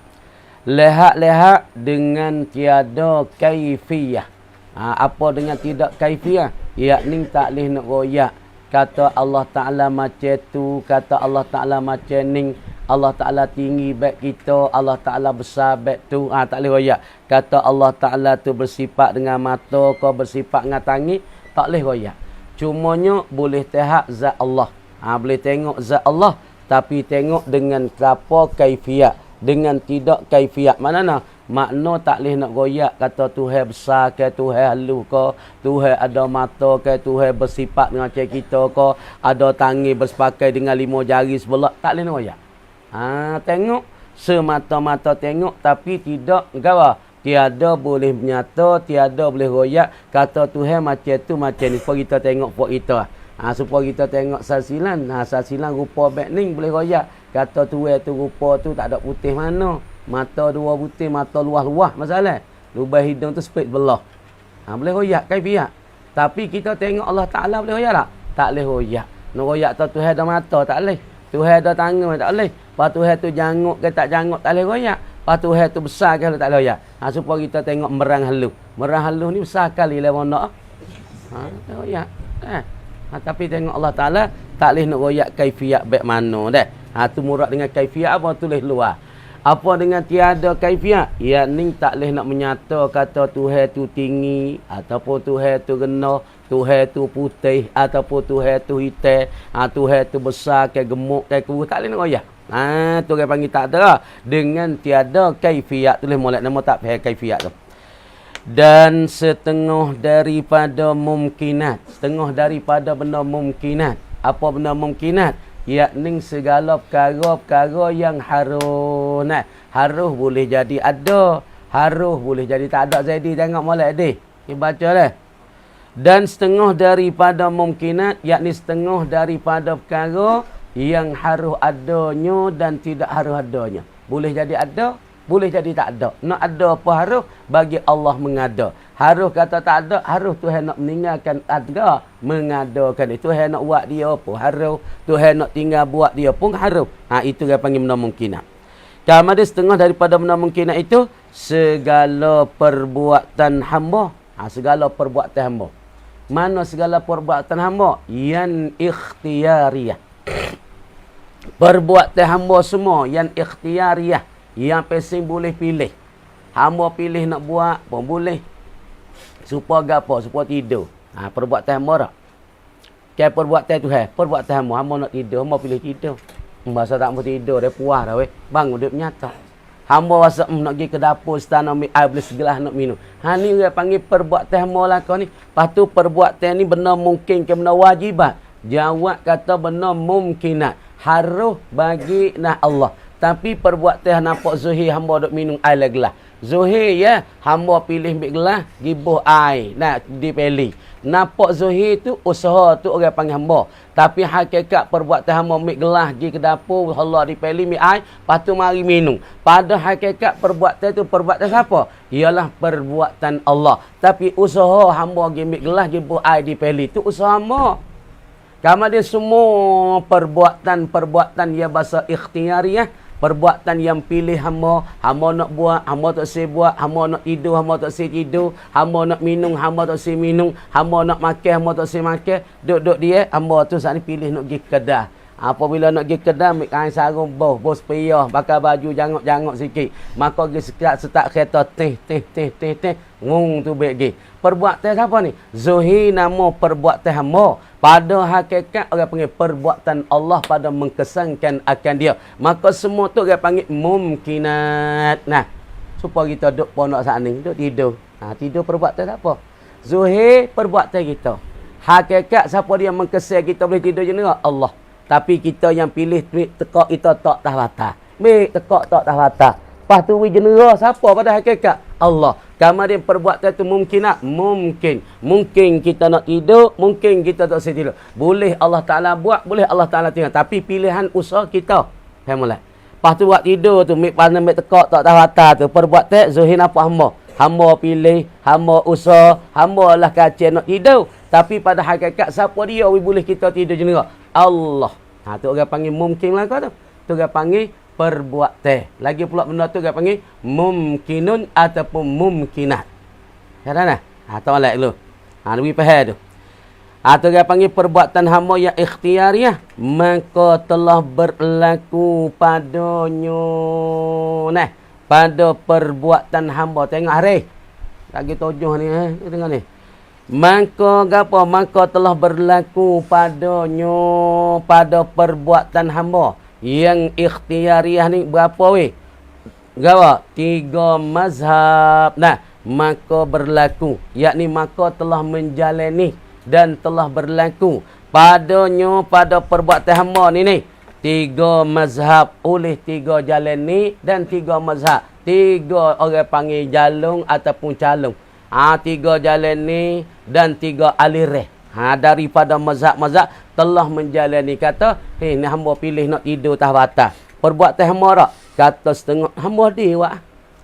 Speaker 1: Lihat-lihat dengan tiada kaifiyah. Apa dengan tidak kaifiyah? Yakni tak boleh nak royak. Kata Allah Ta'ala macam tu, kata Allah Ta'ala macam ni, Allah Ta'ala tinggi baik kita, Allah Ta'ala besar baik tu. Tak boleh royak. Kata Allah Ta'ala tu bersifat dengan mata, kau bersifat dengan tangan, tak boleh royak. Cumanya boleh tahap zat Allah. Boleh tengok zat Allah, tapi tengok dengan apa kaifiyat, dengan tidak kaifiyat. Mana makna tak boleh nak goyak kata Tuhan besar ke, Tuhan halus ke, Tuhan ada mata ke, Tuhan bersifat dengan macam kita ke, ada tangan bersepakai dengan 5 jari sebelah, tak boleh nak goyak. Tengok semata-mata tengok, tapi tidak tiada boleh menyata, tiada boleh goyak kata Tuhan macam tu macam ni. Supaya kita tengok pok kita. Supaya kita tengok sasilan, sasilan rupa baik ni boleh goyak. Kata Tuhan tu rupa tu tak ada putih mana. Mata 2 putih, mata luah-luah masalah. Lubang hidung tu sepit belah. Boleh royak kaifiat. Tapi kita tengok Allah Ta'ala boleh royak tak? Tak boleh royak. Nak royak tu Tuhan ada mata tak boleh. Tuhan ada tangan tak boleh. Lepas Tuhan tu janguk ke tak janguk tak boleh royak. Lepas Tuhan tu besar ke tak boleh royak. Supaya kita tengok merang halus. Merang halus ni besar kali level nak. Royak. Tapi tengok Allah Ta'ala tak boleh nak royak kaifiat baik mana dah. Tu murad dengan kaifiat apa tulis luar. Apa dengan tiada kaifiat? Yakni tak boleh nak menyata kata Tuhan tu tinggi, ataupun Tuhan tu rendah, Tuhan tu putih, ataupun Tuhan tu hitam, Tuhan tu besar ke gemuk ke kurus, tak boleh nak royak. Tu orang panggil tak ada. Dengan tiada kaifiat, tulis molek nama tak faham kaifiat tu. Dan setengah daripada mumkinat, setengah daripada benda mumkinat. Apa benda mumkinat? Yakni segala perkara-perkara yang harus. Harus boleh jadi ada, harus boleh jadi tak ada. Jadi tengok molek dia. Kita baca dah. Dan setengah daripada mumkinat, yakni setengah daripada perkara yang harus adanya dan tidak harus adanya. Boleh jadi ada, boleh jadi tak ada. Nak ada apa harus? Bagi Allah mengada. Harus kata tak ada, harus Tuhan nak meninggalkan ada, mengadakan itu. Tuhan nak buat dia apa? Harus. Tuhan nak tinggal buat dia pun harus. Itu dia panggil benda mungkinat. Kemudian setengah daripada benda mungkinat itu, segala perbuatan hamba. Segala perbuatan hamba. Mana segala perbuatan hamba? Yang ikhtiariyah. Perbuatan hamba semua yang ikhtiariyah. Yang pesing boleh pilih. Hamba pilih nak buat pun boleh. Supaya gapo? Supaya tidur. Perbuatan hamba tak? Kayak perbuatan tu perbuatan hamba. Hamba nak tidur, hamba pilih tidur. Masa tak mau tidur, dia puas dah weh. Bangun dia menyata. Hamba rasa nak pergi ke dapur istana ambil air boleh segelas nak minum. Ni dia panggil perbuatan hamba lah kau ni. Lepas tu perbuatan ni benda mungkin ke benda wajibat. Jawab kata benda mungkinat. Harus bagi Allah. Tapi perbuatan nampak zuhir hamba duk minum air lah gelas. Zuhir ya, hamba pilih ambil gelas, gibuh air, dipeli. Nampak zuhir tu, usaha tu orang panggil hamba. Tapi hakikat perbuatan hamba ambil gelas, pergi ke dapur, Allah dipeli ambil air, lepas tu mari minum. Pada hakikat perbuatan tu, perbuatan siapa? Ialah perbuatan Allah. Tapi usaha hamba pergi ambil gelas, gibuh air, dipeli. Tu usaha hamba. Kemudian semua perbuatan yang bahasa ikhtiariyah, perbuatan yang pilih hamba, hamba nak buat, hamba tak boleh buat, hamba nak tidur, hamba tak boleh tidur, hamba nak minum, hamba tak boleh minum, hamba nak makan, hamba tak boleh makan. Duduk dia, hamba tu saat ni pilih nak pergi kedai. Apabila nak pergi kedai, ambil kain sarung, bos payah, bakar baju, jangok sikit. Maka pergi start kereta, teh, tu baik pergi. Perbuatan siapa ni? Zuhir nama perbuatan hamba. Pada hakikat orang panggil perbuatan Allah pada mengkesankan akan dia. Maka semua tu orang panggil mumkinat. Supaya kita duduk pondok saat ni, duduk tidur. Tidur perbuatan apa? Zuhir perbuatan kita. Hakikat siapa dia mengkesan kita boleh tidur je ni? Allah. Tapi kita yang pilih tekak kita tak tahwata. Tekak tak tahwata. Lepas tu jenera siapa pada hakikat? Allah. Kemudian perbuatan itu mungkinat? Mungkin. Mungkin kita nak tidur, mungkin kita tak boleh tidur. Boleh Allah Ta'ala buat, boleh Allah Ta'ala tinggal. Tapi pilihan usaha kita. Faham tak? Lepas tu buat tidur tu, mik panas mik tekak tak tahu atas tu. Perbuatan zuhir apa hamba? Hamba pilih, hamba usaha, hamba lah kacau nak tidur. Tapi pada hakikat siapa dia boleh kita tidur jenera? Allah. Ha tu orang panggil mungkin lah kau tu. Tu orang panggil perbuatan. Lagi pula benda tu orang panggil mumkinun ataupun mumkinat. Kata nah. Ha tahu like dulu. Ha lebih faham tu. Ha tu orang panggil perbuatan hamba yang ikhtiariah, maka telah berlaku padanya. Nah, pada perbuatan hamba. Tengok hari. Lagi 7 ni tengok ni. Maka gapo? Maka telah berlaku padanya pada perbuatan hamba yang ikhtiariah ni berapa weh? Gapo? 3 mazhab. Nah, maka berlaku, yakni maka telah menjalani dan telah berlaku padanya pada perbuatan hamba ni 3 mazhab, oleh 3 jalan ni dan 3 mazhab. 3 orang panggil jalung ataupun calung. 3 jalan ni dan 3 aliran. Daripada mazhab-mazhab telah menjalani kata, ni hamba pilih nak tidur atas batas. Perbuatan hamba tak? Kata setengah hamba dewa.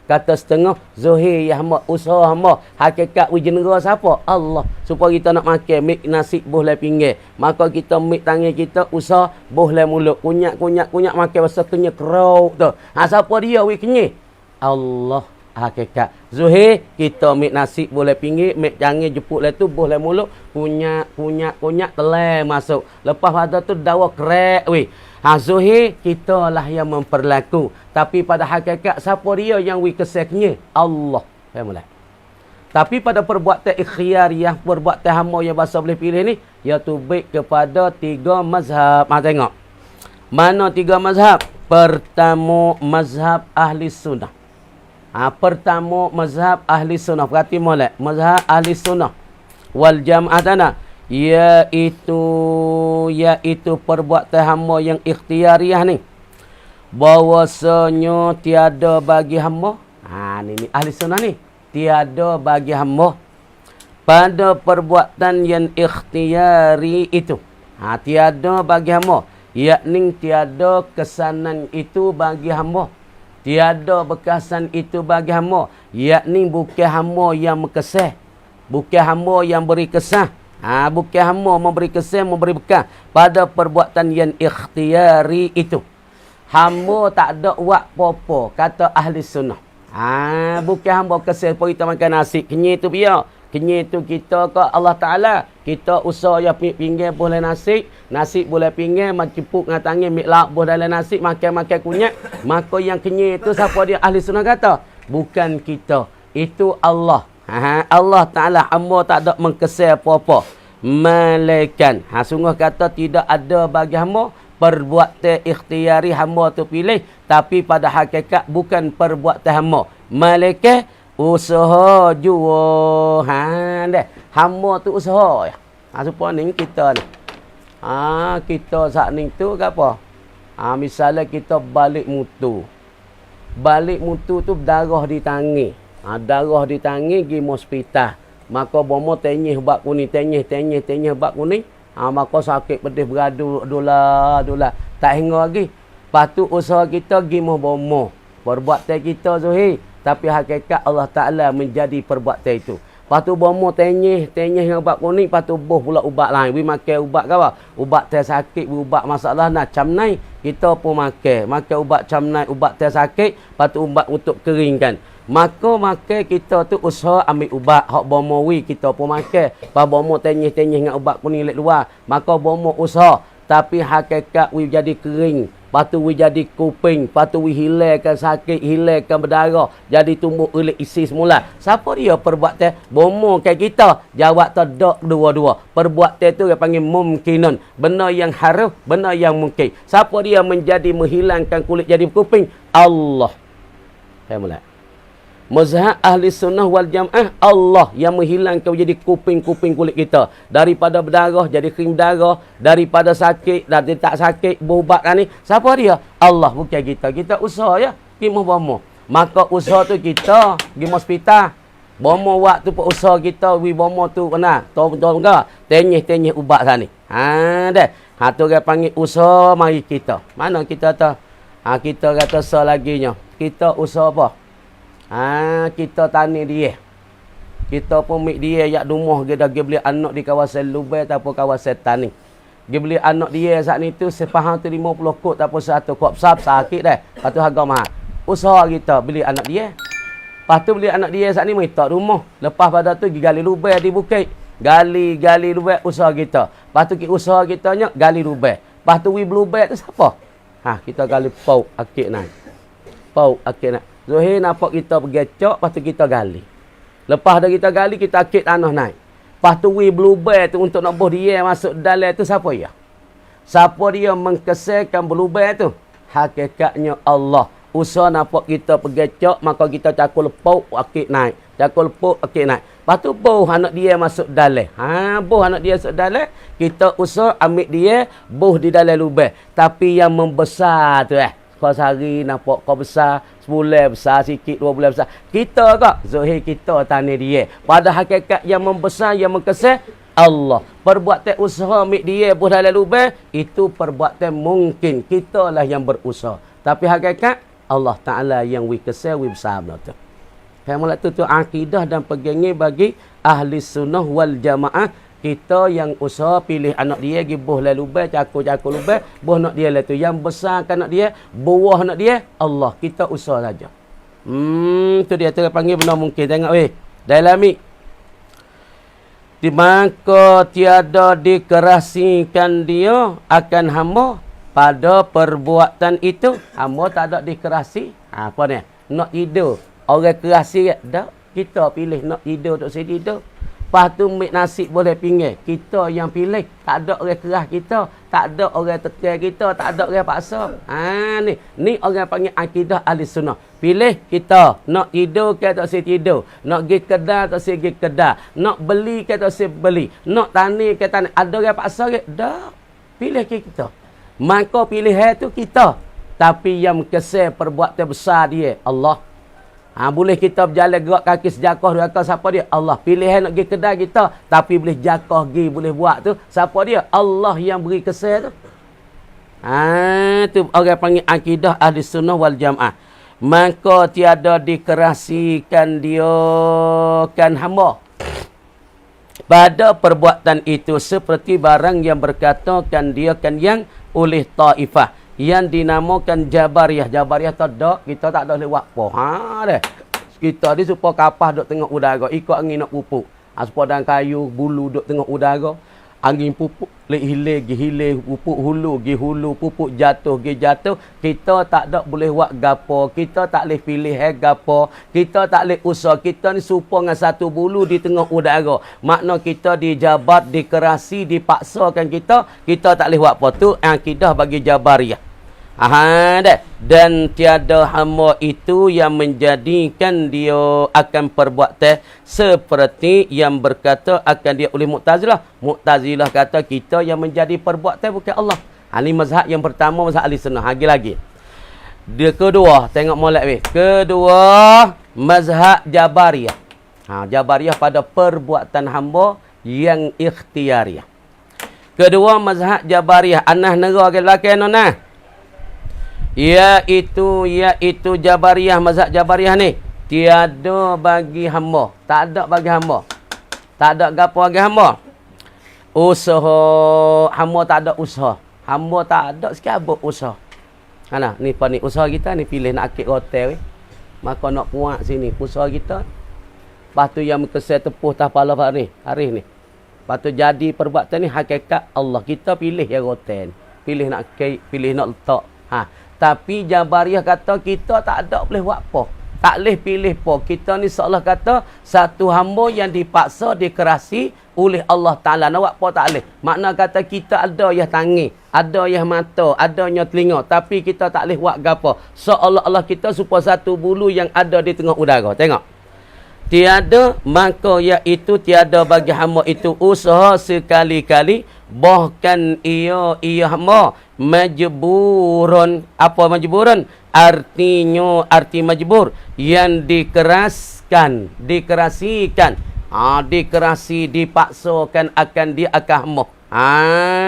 Speaker 1: Kata setengah zuhir ya hamba, usaha hamba. Hakikat wijenera siapa? Allah. Supaya kita nak makan mik nasi boleh pinggir. Maka kita mik tangan kita usaha boleh mulut. Kunyak makan masa kenyek kerau tu. Siapa dia wi kenyek? Allah. Hakikat zuhir kita mik nasi boleh pinggir, mik jangan jepuk le tu boleh mulut, kunyak telai masuk. Lepas pada tu dawa krek we. Zuhir kita lah yang memperlaku, tapi pada hakikat siapa dia yang we keseknya? Allah. Faham tak? Tapi pada perbuatan ikhtiariah, perbuatan hamba yang bahasa boleh pilih ni, iaitu baik kepada 3 mazhab. Tengok. Mana 3 mazhab? Pertama mazhab ahli sunnah. Pertama mazhab ahli sunnah. Perhati molek. Mazhab ahli sunnah wal jamaah tanah. Iaitu perbuatan hamba yang ikhtiariah ni. Bahawasanya tiada bagi hamba. Ni ahli sunnah ni. Tiada bagi hamba pada perbuatan yang ikhtiari itu. Tiada bagi hamba. Yakni tiada kesanan itu bagi hamba. Tiada bekasan itu bagi hamba. Yakni bukan hamba yang mekesah. Bukan hamba yang beri kesah. Bukan hamba memberi kesah, memberi bekas pada perbuatan yang ikhtiari itu. Hamba tak ada buat apa-apa, kata ahli sunnah. Bukan hamba kesah pun kita makan nasi. Kenyai tu biar. Kenyai tu kita ke Allah Ta'ala. Kita usaha ya pinggir boleh nasi. Nasi boleh pinggir. Cipuk dengan tangan. Mik lauk boleh dalam nasi. Makan-makan kunyak. Maka yang kenyai tu siapa dia? Ahli sunnah kata. Bukan kita. Itu Allah. Allah Ta'ala. Hamba tak ada mengkesal apa-apa. Malaikan. Sungguh kata tidak ada bagi hamba. Perbuatan ikhtiari hamba tu pilih. Tapi pada hakikat bukan perbuatan hamba. Malaikat. Usaha jua. Hamba tu usaha ya. Supaya ni kita ni. Kita saat ni tu ke apa? Misalnya kita balik mutu. Balik mutu tu darah di tangi. Darah di tangi pergi hospital. Maka bomo tenyih ubat kuning, tenyih ubat kuning. Maka sakit pedih beradu dolar. Tak hingga lagi. Lepas tu usaha kita pergi bomo. Perbuatan kita zuhir. Tapi hakikat Allah Ta'ala menjadi perbuatan itu. Lepas tu bomo tenyih dengan ubat kuning. Lepas tu boh pula ubat lain. We makan ubat ke apa? Ubat teh sakit, ubat masalah nak camnai. Kita pun makan. Makan ubat camnai, ubat teh sakit. Lepas tu ubat untuk keringkan. Maka makan kita tu usaha ambil ubat. Hak bomo we kita pun makan. Lepas bomo tenyih dengan ubat kuning lek luar. Maka bomo usaha. Tapi hakikat we jadi kering. Lepas tu we jadi kuping. Lepas tu we hilangkan sakit, hilangkan berdarah. Jadi tumbuh ulit isi semula. Siapa dia perbuatan? Bomo kayak kita. Jawab tak dak dua-dua. Perbuatan tu dia panggil mumkinun. Benda yang harus, benda yang mungkin. Siapa dia menjadi menghilangkan kulit jadi kuping? Allah. Saya mulai. Mazhab ahli sunnah wal jamaah, Allah yang menghilangkan jadi kuping-kuping kulit kita. Daripada berdarah jadi kering darah, daripada sakit dari tak sakit berubat kan ni. Siapa dia? Allah, bukan kita. Kita usaha ya, pergi bomo. Maka usaha tu kita pergi hospital. Bomo waktu tu usaha kita wi bomo tu kena. Tahu ke? Tenyih ubat sana ni. Dah. Tu dia panggil usaha mari kita. Mana kita tahu? Kita kata laginya. Kita usaha apa? Kita tani dia. Kita pun mik dia yak rumah dia dah beli anak di kawasan Lubai ataupun kawasan tani. Dia beli anak dia saat ni tu sepahang tu 50 kot ataupun 100 kot besar sakit dah. Lepas tu harga mahal. Usaha kita beli anak dia. Lepas tu beli anak dia saat ni minta rumah. Lepas pada tu gali Lubai di bukit. Gali Lubai usaha kita. Lepas tu usaha kita nya gali Lubai. Lepas tu Lubai tu siapa? Kita gali pau akik naik. Pau akik naik. Zuhir nampak kita pergi cok, lepas tu kita gali. Lepas dah kita gali, kita akik tanah naik. Lepas tu Lubai tu untuk nak buh dia masuk dalam tu siapa ya? Siapa dia mengkesarkan Lubai tu? Hakikatnya Allah. Usaha nampak kita pergi cok, maka kita cakul pau akik naik. Cakul pau akik naik. Lepas tu buh anak dia masuk dalam. Buh anak dia masuk dalam, kita usaha ambil dia, buh di dalam Lubai. Tapi yang membesar tu kau sehari nampak kau besar, sebulan besar sikit, 2 bulan besar. Kita kak, Zuhir kita tani dia. Pada hakikat yang membesar, yang mengkesar, Allah. Perbuatan usaha ambil dia buh dalam Lubai, itu perbuatan mungkin. Kita lah yang berusaha. Tapi hakikat, Allah Ta'ala yang kesar, besar benar tu. Kayak tu akidah dan pegangan bagi ahli sunnah wal jamaah. Kita yang usaha pilih anak dia pergi buh la Lubai, cakul Lubai, buh nak dia lah tu. Yang besarkan anak dia, buah anak dia, Allah. Kita usaha saja. Tu dia panggil benar mungkin. Tengok dalami. Di maka tiada dikerasikan dia akan hamba pada perbuatan itu. Hamba tak ada dikerasi. Apa ni? Nak tidur. Orang kerasi dah. Kita pilih nak tidur tak saya tidur. Lepas tu ambil nasib boleh pinggir. Kita yang pilih. Tak ada orang keras kita. Tak ada orang tekan kita. Tak ada orang paksa. Ni orang panggil akidah ahli sunnah. Pilih kita. Nak tidur ke tak saya tidur. Nak pergi kedai tak saya pergi kedai. Nak beli ke tak saya beli. Nak tani ke tani. Ada orang paksa ke? Tak. Pilih kita. Maka pilihan tu kita. Tapi yang kesal perbuatan besar dia. Allah. Boleh kita berjalan gerak kaki sejakah dua kaki. Siapa dia? Allah. Pilihan nak pergi kedai kita. Tapi boleh jakah pergi, boleh buat tu. Siapa dia? Allah yang beri kesal tu. Tu orang panggil akidah ahli sunnah wal jamaah. Maka tiada dikerasikan dia kan hamba. Pada perbuatan itu seperti barang yang berkatakan dia kan yang oleh taifah. Yang dinamakan Jabariyah. Jabariyah tak ada. Kita tak ada lewat apa. Deh. Kita ni supaya kapal duduk tengah udara. Ikut angin nak pupuk. Supaya dan kayu, bulu duduk tengah udara. Angin pupuk. Lek hilir, pupuk hulu. Gi hulu, pupuk jatuh, gi jatuh. Kita tak ada boleh buat gapo. Kita tak boleh pilih gapo. Kita tak boleh usaha. Kita ni supaya dengan satu bulu di tengah udara. Makna kita dijabat, dikerasi, dipaksakan kita. Kita tak boleh buat apa. Tu akidah bagi Jabariyah. Dan tiada hamba itu yang menjadikan dia akan perbuatan seperti yang berkata akan dia oleh Mu'tazilah. Mu'tazilah kata kita yang menjadi perbuatan bukan Allah. Ini mazhab yang pertama, mazhab ahli sunnah. Lagi. Dia kedua, tengok molek kedua, mazhab Jabariyah. Jabariyah pada perbuatan hamba yang ikhtiariyah. Kedua, mazhab Jabariyah. Anah nera ke lelaki nona. Iaitu Jabariyah, mazhab Jabariyah ni tiada bagi hamba. Tak ada bagi hamba. Tak ada gapo bagi hamba. Usaha hamba tak ada usaha. Hamba tak ada sikit apa usaha. Ni apa ni usaha kita ni pilih nak akik hotel maka nak puak sini usaha kita. Lepas tu yang kesal tepuh tapala hari ni. Lepas tu jadi perbuatan ni hakikat Allah. Kita pilih yang hotel. Pilih nak akik, pilih nak letak. Tapi Jabariyah kata kita tak ada boleh buat apa. Tak boleh pilih apa. Kita ni seolah kata satu hamba yang dipaksa, dikerasi oleh Allah Ta'ala. Nak buat apa tak boleh. Makna kata kita ada yang tangi, ada yang mata, ada yang telinga. Tapi kita tak boleh buat apa. Seolah-olah kita supaya satu bulu yang ada di tengah udara. Tengok. Tiada, maka iaitu tiada bagi hamba itu usaha sekali-kali. Bahkan ia hamba majburun. Apa majburun? Artinya arti majbur yang dikerasikan Dikerasi, dipaksakan akan dia akan hamba.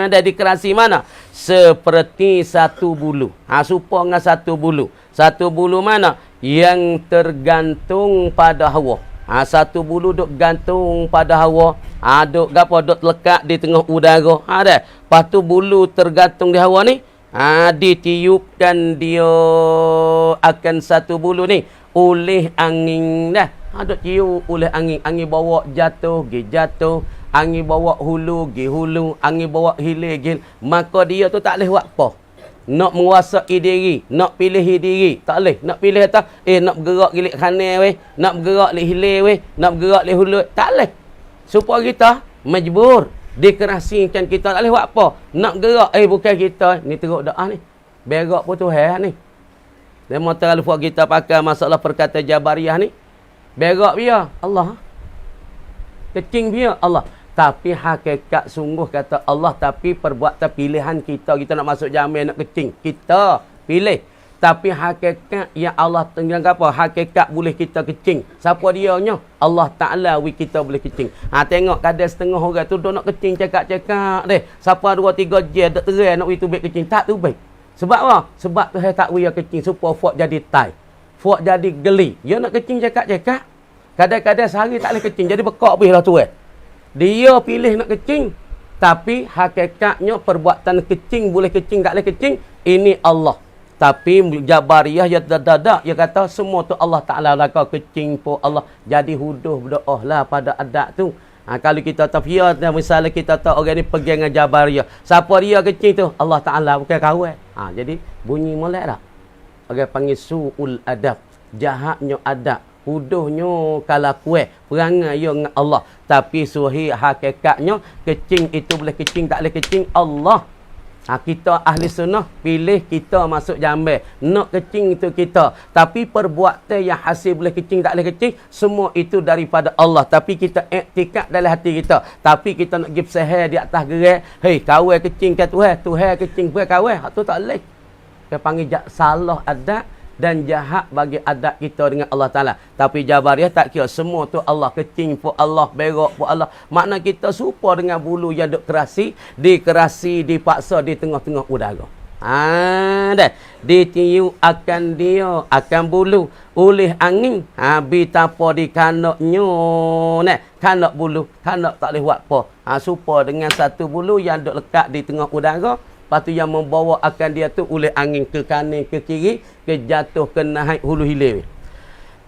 Speaker 1: Dah dikerasi mana? Seperti satu bulu. Serupa dengan satu bulu. Satu bulu mana? Yang tergantung pada hawa. Satu bulu duk gantung pada hawa. Duk gapo? Duk lekat di tengah udara. Dah. Lepas tu bulu tergantung di hawa ni. Ditiupkan dia akan satu bulu ni oleh angin dah. Duk tiup oleh angin. Angin bawa jatuh, gi jatuh. Angin bawa hulu, gi hulu. Angin bawa hilir, gi. Maka dia tu tak boleh buat apa. Nak menguasai diri, nak pilih diri, tak boleh. Nak pilih atas, nak bergerak gilik kanan weh, nak bergerak gilik hilir weh, nak bergerak gilik hulu, tak boleh. Supaya kita majbur, dikerasikan kita tak boleh buat apa. Nak gerak, bukan kita, ni teruk doa ni. Berak pun Tuhan ni. Dia mau terlalu buat kita pakai masalah perkataan Jabariyah ni. Berak biar Allah. Kecing biar Allah. Tapi hakikat sungguh kata Allah. Tapi perbuatan pilihan kita. Kita nak masuk jamin nak kecing. Kita pilih. Tapi hakikat yang Allah tenggelam apa? Hakikat boleh kita kecing. Siapa dianya? Allah Ta'ala kita boleh kecing. Tengok kadang setengah orang tu nak kecing cakap-cakap deh. Siapa 2-3 je tak terai nak tubik kecing. Tak tubik. Sebab apa? Sebab tu saya tak wia kecing. Supaya fok jadi tai. Fok jadi geli. Dia nak kecing cakap-cakap. Kadang-kadang sehari tak boleh kecing. Jadi bekak habis lah tu Dia pilih nak kecing. Tapi hakikatnya perbuatan kecing boleh kecing tak boleh kecing. Ini Allah. Tapi Jabariyah ya dadak dia kata semua tu Allah Ta'ala lakau kecing pun Allah. Jadi huduh berdoa lah pada adat tu. Kalau kita tafiyah, misalnya kita tahu orang ni pergi dengan Jabariyah. Siapa dia kecing tu? Allah Ta'ala bukan kawan. Jadi bunyi molek tak? Orang panggil su'ul adab. Jahatnya adab. Huduhnya kalau kuih. Perangai dia dengan Allah. Tapi suhi hakikatnya. Kecing itu boleh kecing tak boleh kecing. Allah. Kita ahli sunnah. Pilih kita masuk jambil. Nak kecing itu kita. Tapi perbuatan yang hasil boleh kecing tak boleh kecing. Semua itu daripada Allah. Tapi kita iktikad dalam hati kita. Tapi kita nak pergi sehar di atas gerai. Hei kawan kecing ke Tuhan. Tuhan kecing pun kawan. Itu tak boleh. Dia panggil salah adat. Dan jahat bagi adat kita dengan Allah Ta'ala. Tapi Jabariyah tak kira. Semua tu Allah. Kecing pun Allah. Berak pun Allah. Makna kita serupa dengan bulu yang duk kerasi. Dikerasi, dipaksa di tengah-tengah udara. Dah. Ditiup akan dia. Akan bulu. Oleh angin. Betapa di kanaknya. Kanak bulu. Kanak tak boleh buat apa. Serupa dengan satu bulu yang duk lekat di tengah udara. Lepas tu yang membawa akan dia tu oleh angin ke kanan ke kiri, ke jatuh ke naik hulu hilir.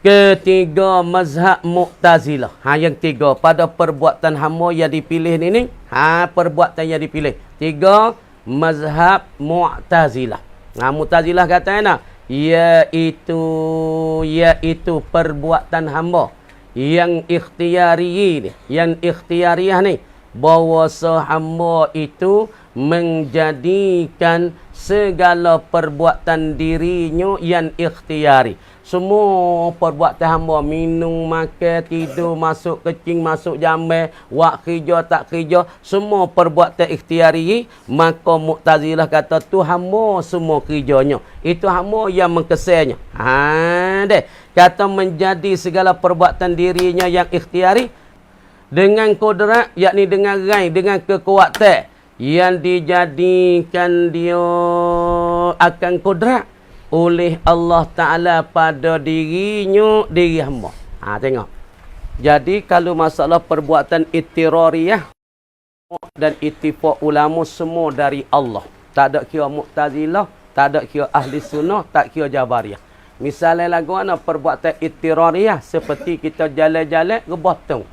Speaker 1: Ketiga mazhab Mu'tazilah. Yang tiga pada perbuatan hamba yang dipilih ni. Perbuatan yang dipilih. Tiga mazhab Mu'tazilah. Mu'tazilah katanya iaitu perbuatan hamba yang ikhtiari ni, yang ikhtiariah ni. Bahawa sehamba itu menjadikan segala perbuatan dirinya yang ikhtiari. Semua perbuatan hamba, minum, makan, tidur, masuk kecing, masuk jambil, buat kerja, tak kerja, semua perbuatan ikhtiari. Maka Mu'tazilah kata tu hamba semua kerjanya. Itu hamba yang mengkesainya. Kata menjadi segala perbuatan dirinya yang ikhtiari dengan kodrat, yakni dengan rai, dengan kekuatan yang dijadikan dia akan kodrat oleh Allah Ta'ala pada dirinya, diri hamba. Tengok. Jadi kalau masalah perbuatan ittirariyah dan ittifaq ulama semua dari Allah. Tak ada kira Mu'tazilah, tak ada kira ahli sunnah, tak kira Jabariyah. Misalnya lagu mana perbuatan ittirariyah seperti kita jalan-jalan rebah tung.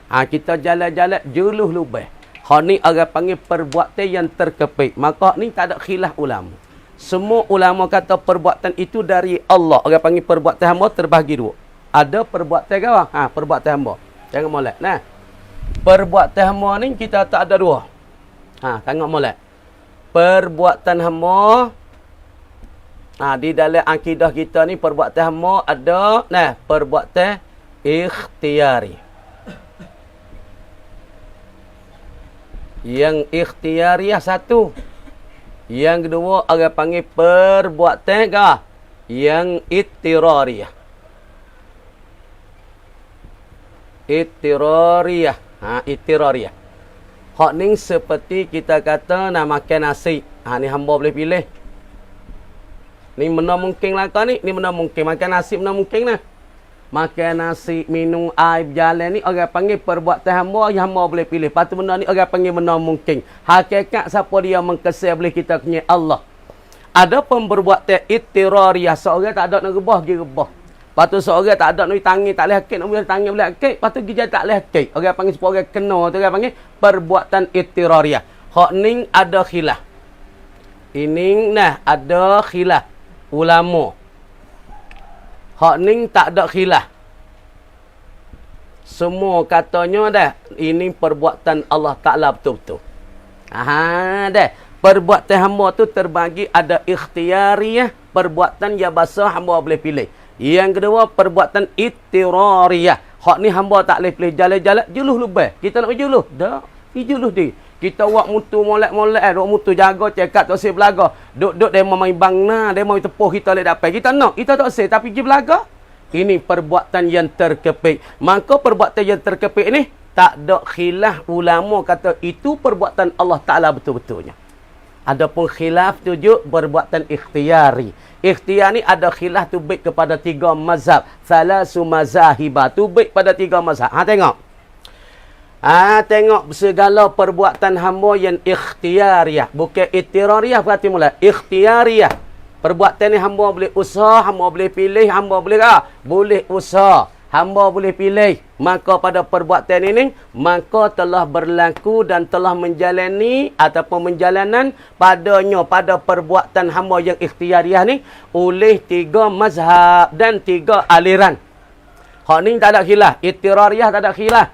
Speaker 1: Kita jalan-jalan juluh lubah. Hak ni orang panggil perbuatan yang terkepit. Maka ni tak ada khilaf ulama. Semua ulama kata perbuatan itu dari Allah. Orang panggil perbuatan hamba terbahagi dua. Ada perbuatan apa? Perbuatan hamba. Jangan molek. Perbuatan hamba ni kita tak ada dua. Tengok molek. Perbuatan hamba di dalam akidah kita ni perbuatan hamba ada perbuatan ikhtiari. Yang ikhtiariah satu. Yang kedua orang panggil perbuatan yang ittirariyah. Ittirariyah. Ittirariyah. Hak ni seperti kita kata nak makan nasi. Ni hamba boleh pilih. Ni mana mungkin lah kau ni. Ni mana mungkin. Makan nasi mana mungkin lah. Makan nasi, minum air, berjalan ni orang panggil perbuatan hamba, yang hamba boleh pilih. Lepas tu benda ni orang panggil benda mungkin. Hakikat siapa dia mengkesal boleh kita punya Allah. Ada perbuatan ittirariyah. Seorang tak ada nak rebah, dia rebah. Lepas tu seorang tak ada nak tangi, tak boleh hakik, nak boleh tangi, boleh hakik. Lepas tu dia tak boleh hakik. Orang panggil supaya orang kena tu orang panggil perbuatan ittirariyah. Hak ni ada khilaf. Ini ada khilaf ulama. Hak ni tak ada khilaf. Semua katanya dah ini perbuatan Allah Ta'ala betul-betul. Dah. Perbuatan hamba tu terbagi ada ikhtiariyah, perbuatan yang basah hamba boleh pilih. Yang kedua perbuatan ittirariyah. Hak ni hamba tak boleh pilih jalan-jalan juluh lebih. Kita nak juluh. Dak, juluh dia. Kita buat mutu molek-molek, duk mutu jaga cekak tak sei belaga. Duk dia main bangna, dia mau tepuh kita lek dapat. Kita nak, kita tak sei tapi pergi belaga. Ini perbuatan yang terkepit. Maka perbuatan yang terkepit ni tak ada khilaf ulama kata itu perbuatan Allah Taala betul-betulnya. Adapun khilaf tujuk perbuatan ikhtiari. Ikhtiar ni ada khilaf tu baik kepada 3 mazhab. Salasu mazahibah tu baik pada 3 mazhab. Tengok. Tengok segala perbuatan hamba yang ikhtiariyah. Bukan ittirariyah berarti mula. Ikhtiariyah. Perbuatan ni hamba boleh usaha, hamba boleh pilih, hamba boleh boleh usaha. Hamba boleh pilih. Maka pada perbuatan ini, maka telah berlaku dan telah menjalani ataupun menjalanan padanya pada perbuatan hamba yang ikhtiariyah ni oleh 3 mazhab dan 3 aliran. Hak ni tak ada khilaf. Ittirariyah tak ada khilaf.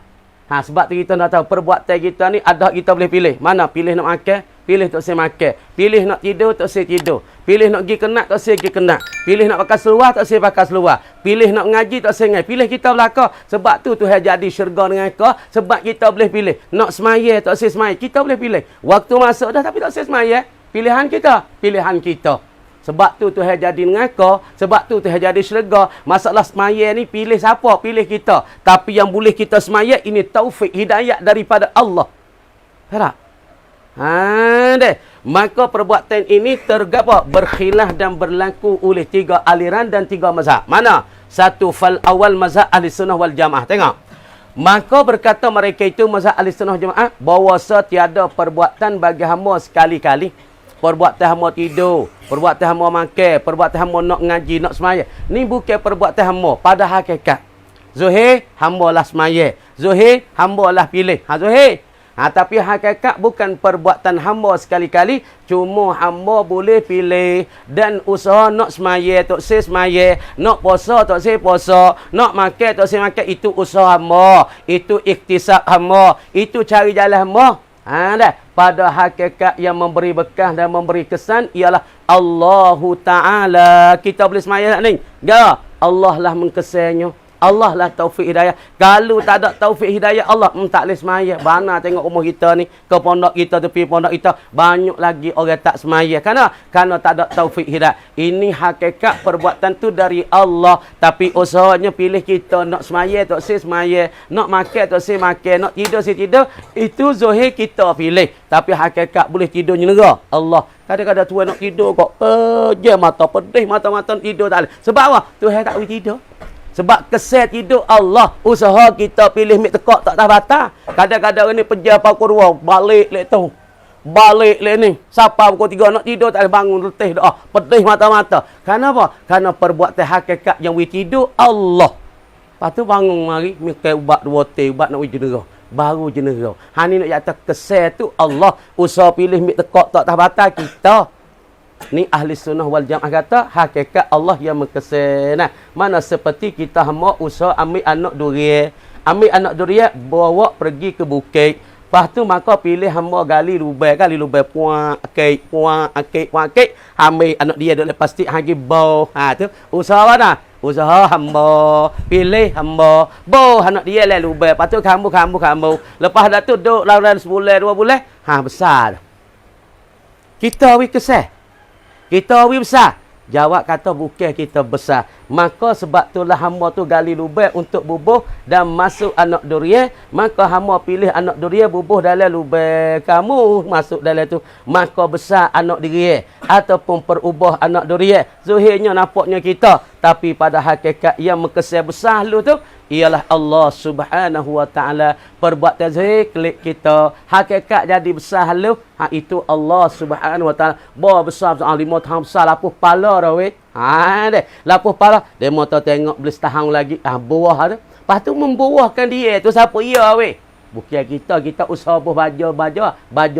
Speaker 1: Sebab tu kita nak tahu perbuatan kita ni ada kita boleh pilih. Mana pilih nak makan, pilih tak saya makan. Pilih nak tidur tak saya tidur. Pilih nak pergi kenat tak saya pergi kenat. Pilih nak pakai seluar tak saya pakai seluar. Pilih nak ngaji tak saya ngaji. Pilih kita belaka. Sebab tu Tuhan jadi syurga dengan kau. Sebab kita boleh pilih. Nak semaya tak saya semaya. Kita boleh pilih. Waktu masuk dah tapi tak saya semaya. Pilihan kita. Pilihan kita. Sebab tu Tuhan jadi dengan kau. Sebab tu Tuhan jadi syurga. Masalah semaya ni pilih siapa? Pilih kita. Tapi yang boleh kita semaya ini taufik hidayah daripada Allah. Faham? Deh. Maka perbuatan ini tergabung berkhilaf dan berlaku oleh 3 aliran dan 3 mazhab. Mana? Satu fal awal mazhab ahli sunnah wal jamaah. Tengok. Maka berkata mereka itu mazhab ahli sunnah jamaah bahawa tiada perbuatan bagi hamba sekali-kali. Perbuatan hamba tidur, perbuatan hamba makan, perbuatan hamba nak ngaji, nak semaya. Ni bukan perbuatan hamba pada hakikat. Zuhir, hamba lah semaya. Zuhir, hamba lah pilih. Zuhir. Tapi hakikat bukan perbuatan hamba sekali-kali. Cuma hamba boleh pilih. Dan usaha nak semaya, tak saya semaya. Nak puasa, tak saya puasa. Nak makan, tak saya makan. Itu usaha hamba. Itu ikhtisab hamba. Itu cari jalan hamba. Dah. Pada hakikat yang memberi bekah dan memberi kesan ialah Allahu Ta'ala. Kita boleh semaya tak ni? Ya. Allah lah mengkesannya. Allah lah taufik hidayah. Kalau tak ada taufik hidayah Allah, tak boleh semaya. Mana tengok rumah kita ni, ke pondok kita, tepi pondok kita, banyak lagi orang tak semaya. Kerana tak ada taufik hidayah. Ini hakikat perbuatan tu dari Allah. Tapi usahanya pilih kita nak semaya, tak saya semaya. Nak makan, tak saya makan. Nak tidur, saya tidur. Itu zahir kita pilih. Tapi hakikat boleh tidur nyera Allah. Kadang-kadang tuan nak tidur kok. Je mata pedih, mata-mata tidur tak boleh. Sebab apa? Tuhan tak boleh tidur. Sebab keset hidup Allah. Usaha kita pilih mik tekak tak tahu batal. Kadang-kadang ni peja pakurwa balik lek tu. Balik lek ni. Siapa pukul 3 nak tidur tak boleh bangun letih doa. Pedih mata-mata. Kenapa? Kerana perbuatan hakikat yang we tidur Allah. Lepas tu bangun mari mikir ubat 2 teh, ubat nak jenera. Baru jenera. Ni nak kata keset tu Allah. Usaha pilih mik tekak tak tahu batal kita. Ni ahli sunnah wal jamaah kata hakikat Allah yang mengkesan. Mana seperti kita hamba usaha ambil anak durian. Ambil anak durian bawa pergi ke bukit. Lepas tu maka pilih hamba gali lubang puak akik. Ambil anak dia dak lepas tik hagi bau. Tu usaha mana? Usaha hamba, pilih hamba. Bau anak dia lah lubang. Lepas tu kamu. Lepas dah tu duk lawan sebulan 2 bulan, besar. Kita wi kesah. Kita awi besar. Jawab kata bukan kita besar. Maka sebab itulah hamba tu gali lubang untuk bubuh dan masuk anak durian. Maka hamba pilih anak durian bubuh dalam lubang kamu masuk dalam tu. Maka besar anak durian ataupun perubah anak durian. Zuhirnya nampaknya kita. Tapi pada hakikat yang mengesan besar lu tu ialah Allah Subhanahu wa taala. Perbuatan zahir klik kita, hakikat jadi besar lu, itu Allah Subhanahu wa taala. Ba besar 5 tahun besar lapuh pala dah weh. Deh, lapuh pala dia mau tengok beli setahun lagi buah tu. Lepas tu membuahkan dia tu siapa ia weh? Bukan kita usaha baju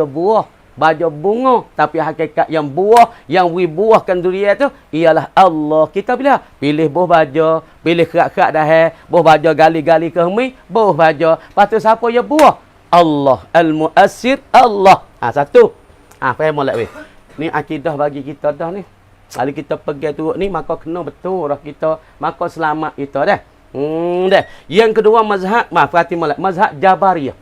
Speaker 1: buah, baju bunga, tapi hakikat yang buah, yang buahkan durian tu ialah Allah. Kita pilih buah baju, pilih kerak-kerak dah buah baju gali-gali ke humi, buah baju. Lepas tu siapa yang buah? Allah, Al-Mu'assir Allah. Satu. Faham tak weh? Ni akidah bagi kita dah ni. Kalau kita pergi turut ni maka kena betul dah kita, maka selamat kita dah. Dah. Yang kedua mazhab, perhati molek, mazhab Jabariyah.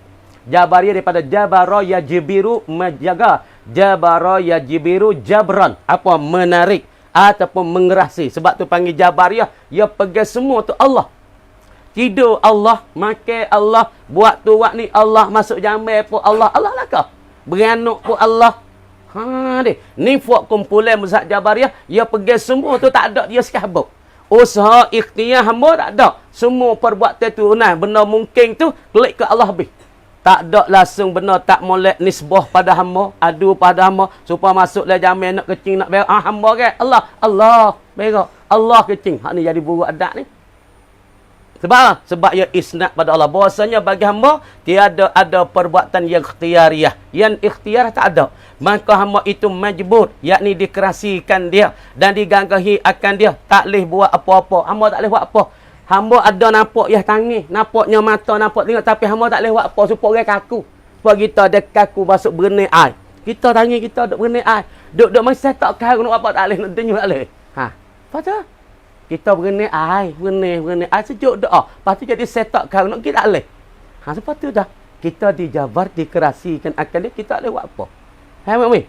Speaker 1: Jabariyah daripada Jabara yajbiru menjaga. Jabara yajbiru jabran. Apa? Menarik ataupun mengerasi. Sebab tu panggil Jabariyah. Dia pegang semua tu Allah. Tidur Allah, makan Allah, buat tu buat ni Allah, masuk jamai pun Allah. Allah lah kau. Beranak pun Allah. Deh. Ni fuak kumpulan mazhab Jabariyah. Dia pegang semua tu tak ada dia sekabuk. Usaha ikhtiar hamba tak ada. Semua perbuatan tu nah, benda mungkin tu klik ke Allah habis. Tak ada langsung benar tak molek nisbah pada hamba, adu pada hamba supaya masuk dalam jamin nak kecing nak berak hamba ke Allah berak Allah kecing. Hak ni jadi buruk adat ni. Sebab apa? Sebab ia isnad pada Allah. Bahasanya bagi hamba tiada ada perbuatan yang ikhtiariyah. Yang ikhtiar tak ada. Maka hamba itu majbur, yakni dikerasikan dia dan diganggahi akan dia. Tak boleh buat apa-apa. Hamba tak boleh buat apa. Hamba ada nampak ya tangis, nampaknya mata, nampak tengok, tapi hamba tak boleh buat apa supaya orang kaku. Supaya kita ada kaku masuk berenai air. Kita tangis, kita duk berenai air. Duk masa tak kau nak apa tak boleh, nak denyut tak boleh. Apa tu? Kita berenai air sejuk doa. Lepas tu jadi setak kau nak kita tak boleh. Sebab tu dah. Kita dijabar, dikerasikan akan dia, kita tak boleh buat apa. Faham tak?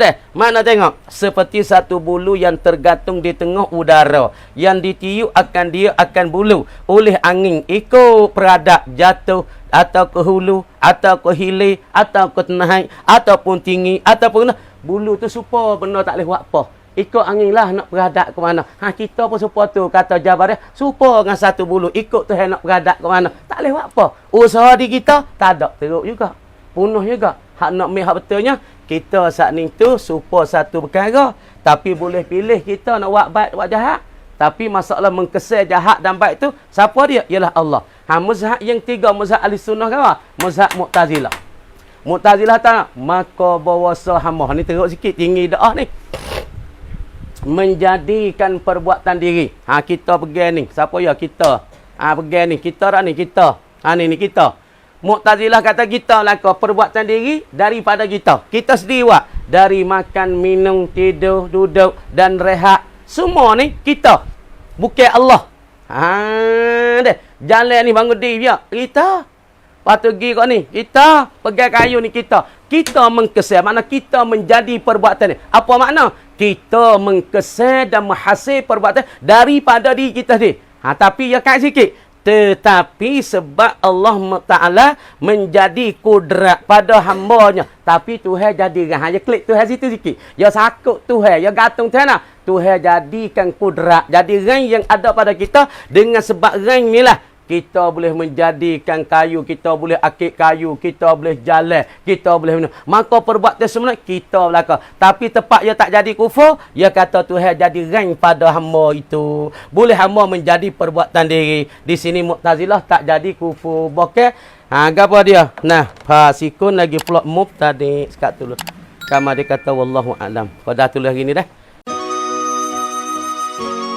Speaker 1: Dah. Mana tengok? Seperti satu bulu yang tergantung di tengah udara. Yang ditiup akan dia akan bulu. Oleh angin ikut peradak jatuh atau ke hulu, atau ke hilir, atau ke naik, ataupun tinggi, ataupun bulu tu supaya benda tak boleh buat apa. Ikut angin lah nak beradak ke mana. Kita pun supaya tu kata Jabariyah. Supaya dengan satu bulu. Ikut tu nak beradak ke mana. Tak boleh buat apa. Usaha di kita tak ada. Teruk juga. Punuh juga. Hak nak mihak betulnya. Kita saat ni tu supaya satu perkara. Tapi boleh pilih kita nak buat baik, buat jahat. Tapi masalah mengkesal jahat dan baik tu. Siapa dia? Ialah Allah. Mazhab yang tiga. Mazhab Ahlussunnah ke apa? Mazhab Mu'tazilah. Mu'tazilah tak? Maka bawasa hamba. Ni teruk sikit. Tinggi doa ni. Menjadikan perbuatan diri. Kita pergi ni. Siapa ya? Kita. Pergi ni. Kita dah ni. Kita. Ni kita. Mu'tazilah kata kita lah perbuatan diri daripada kita. Kita sendiri buat. Dari makan, minum, tidur, duduk dan rehat. Semua ni kita. Bukan Allah. Deh. Jalan ni bangun diri dia. Kita. Lepas tu pergi kat ni. Kita. Pegang kayu ni kita. Kita mengkesal. Makna kita menjadi perbuatan ni. Apa makna? Kita mengkesal dan menghasil perbuatan daripada diri kita ni. Tapi ya kat sikit. Tetapi sebab Allah Ta'ala menjadi kudrat pada hambanya. Tapi Tuhan jadikan. Ya klik Tuhan situ sikit. Ya sakut Tuhan. Ya gantung Tuhan lah. Tuhan jadikan kudrat. Jadi rang yang ada pada kita. Dengan sebab rang ni lah. Kita boleh menjadikan kayu, kita boleh akik kayu, kita boleh jalan, kita boleh minum. Maka perbuatan semua kita belaka. Tapi tepat ia tak jadi kufur, ia kata Tuhan jadi rang pada hamba itu. Boleh hamba menjadi perbuatan diri. Di sini Mu'tazilah tak jadi kufur. Okey. Apa dia? Nah, sikun lagi plot mub tadi sekat dulu. Kama dia kata wallahu alam. Kau dah tulis gini dah.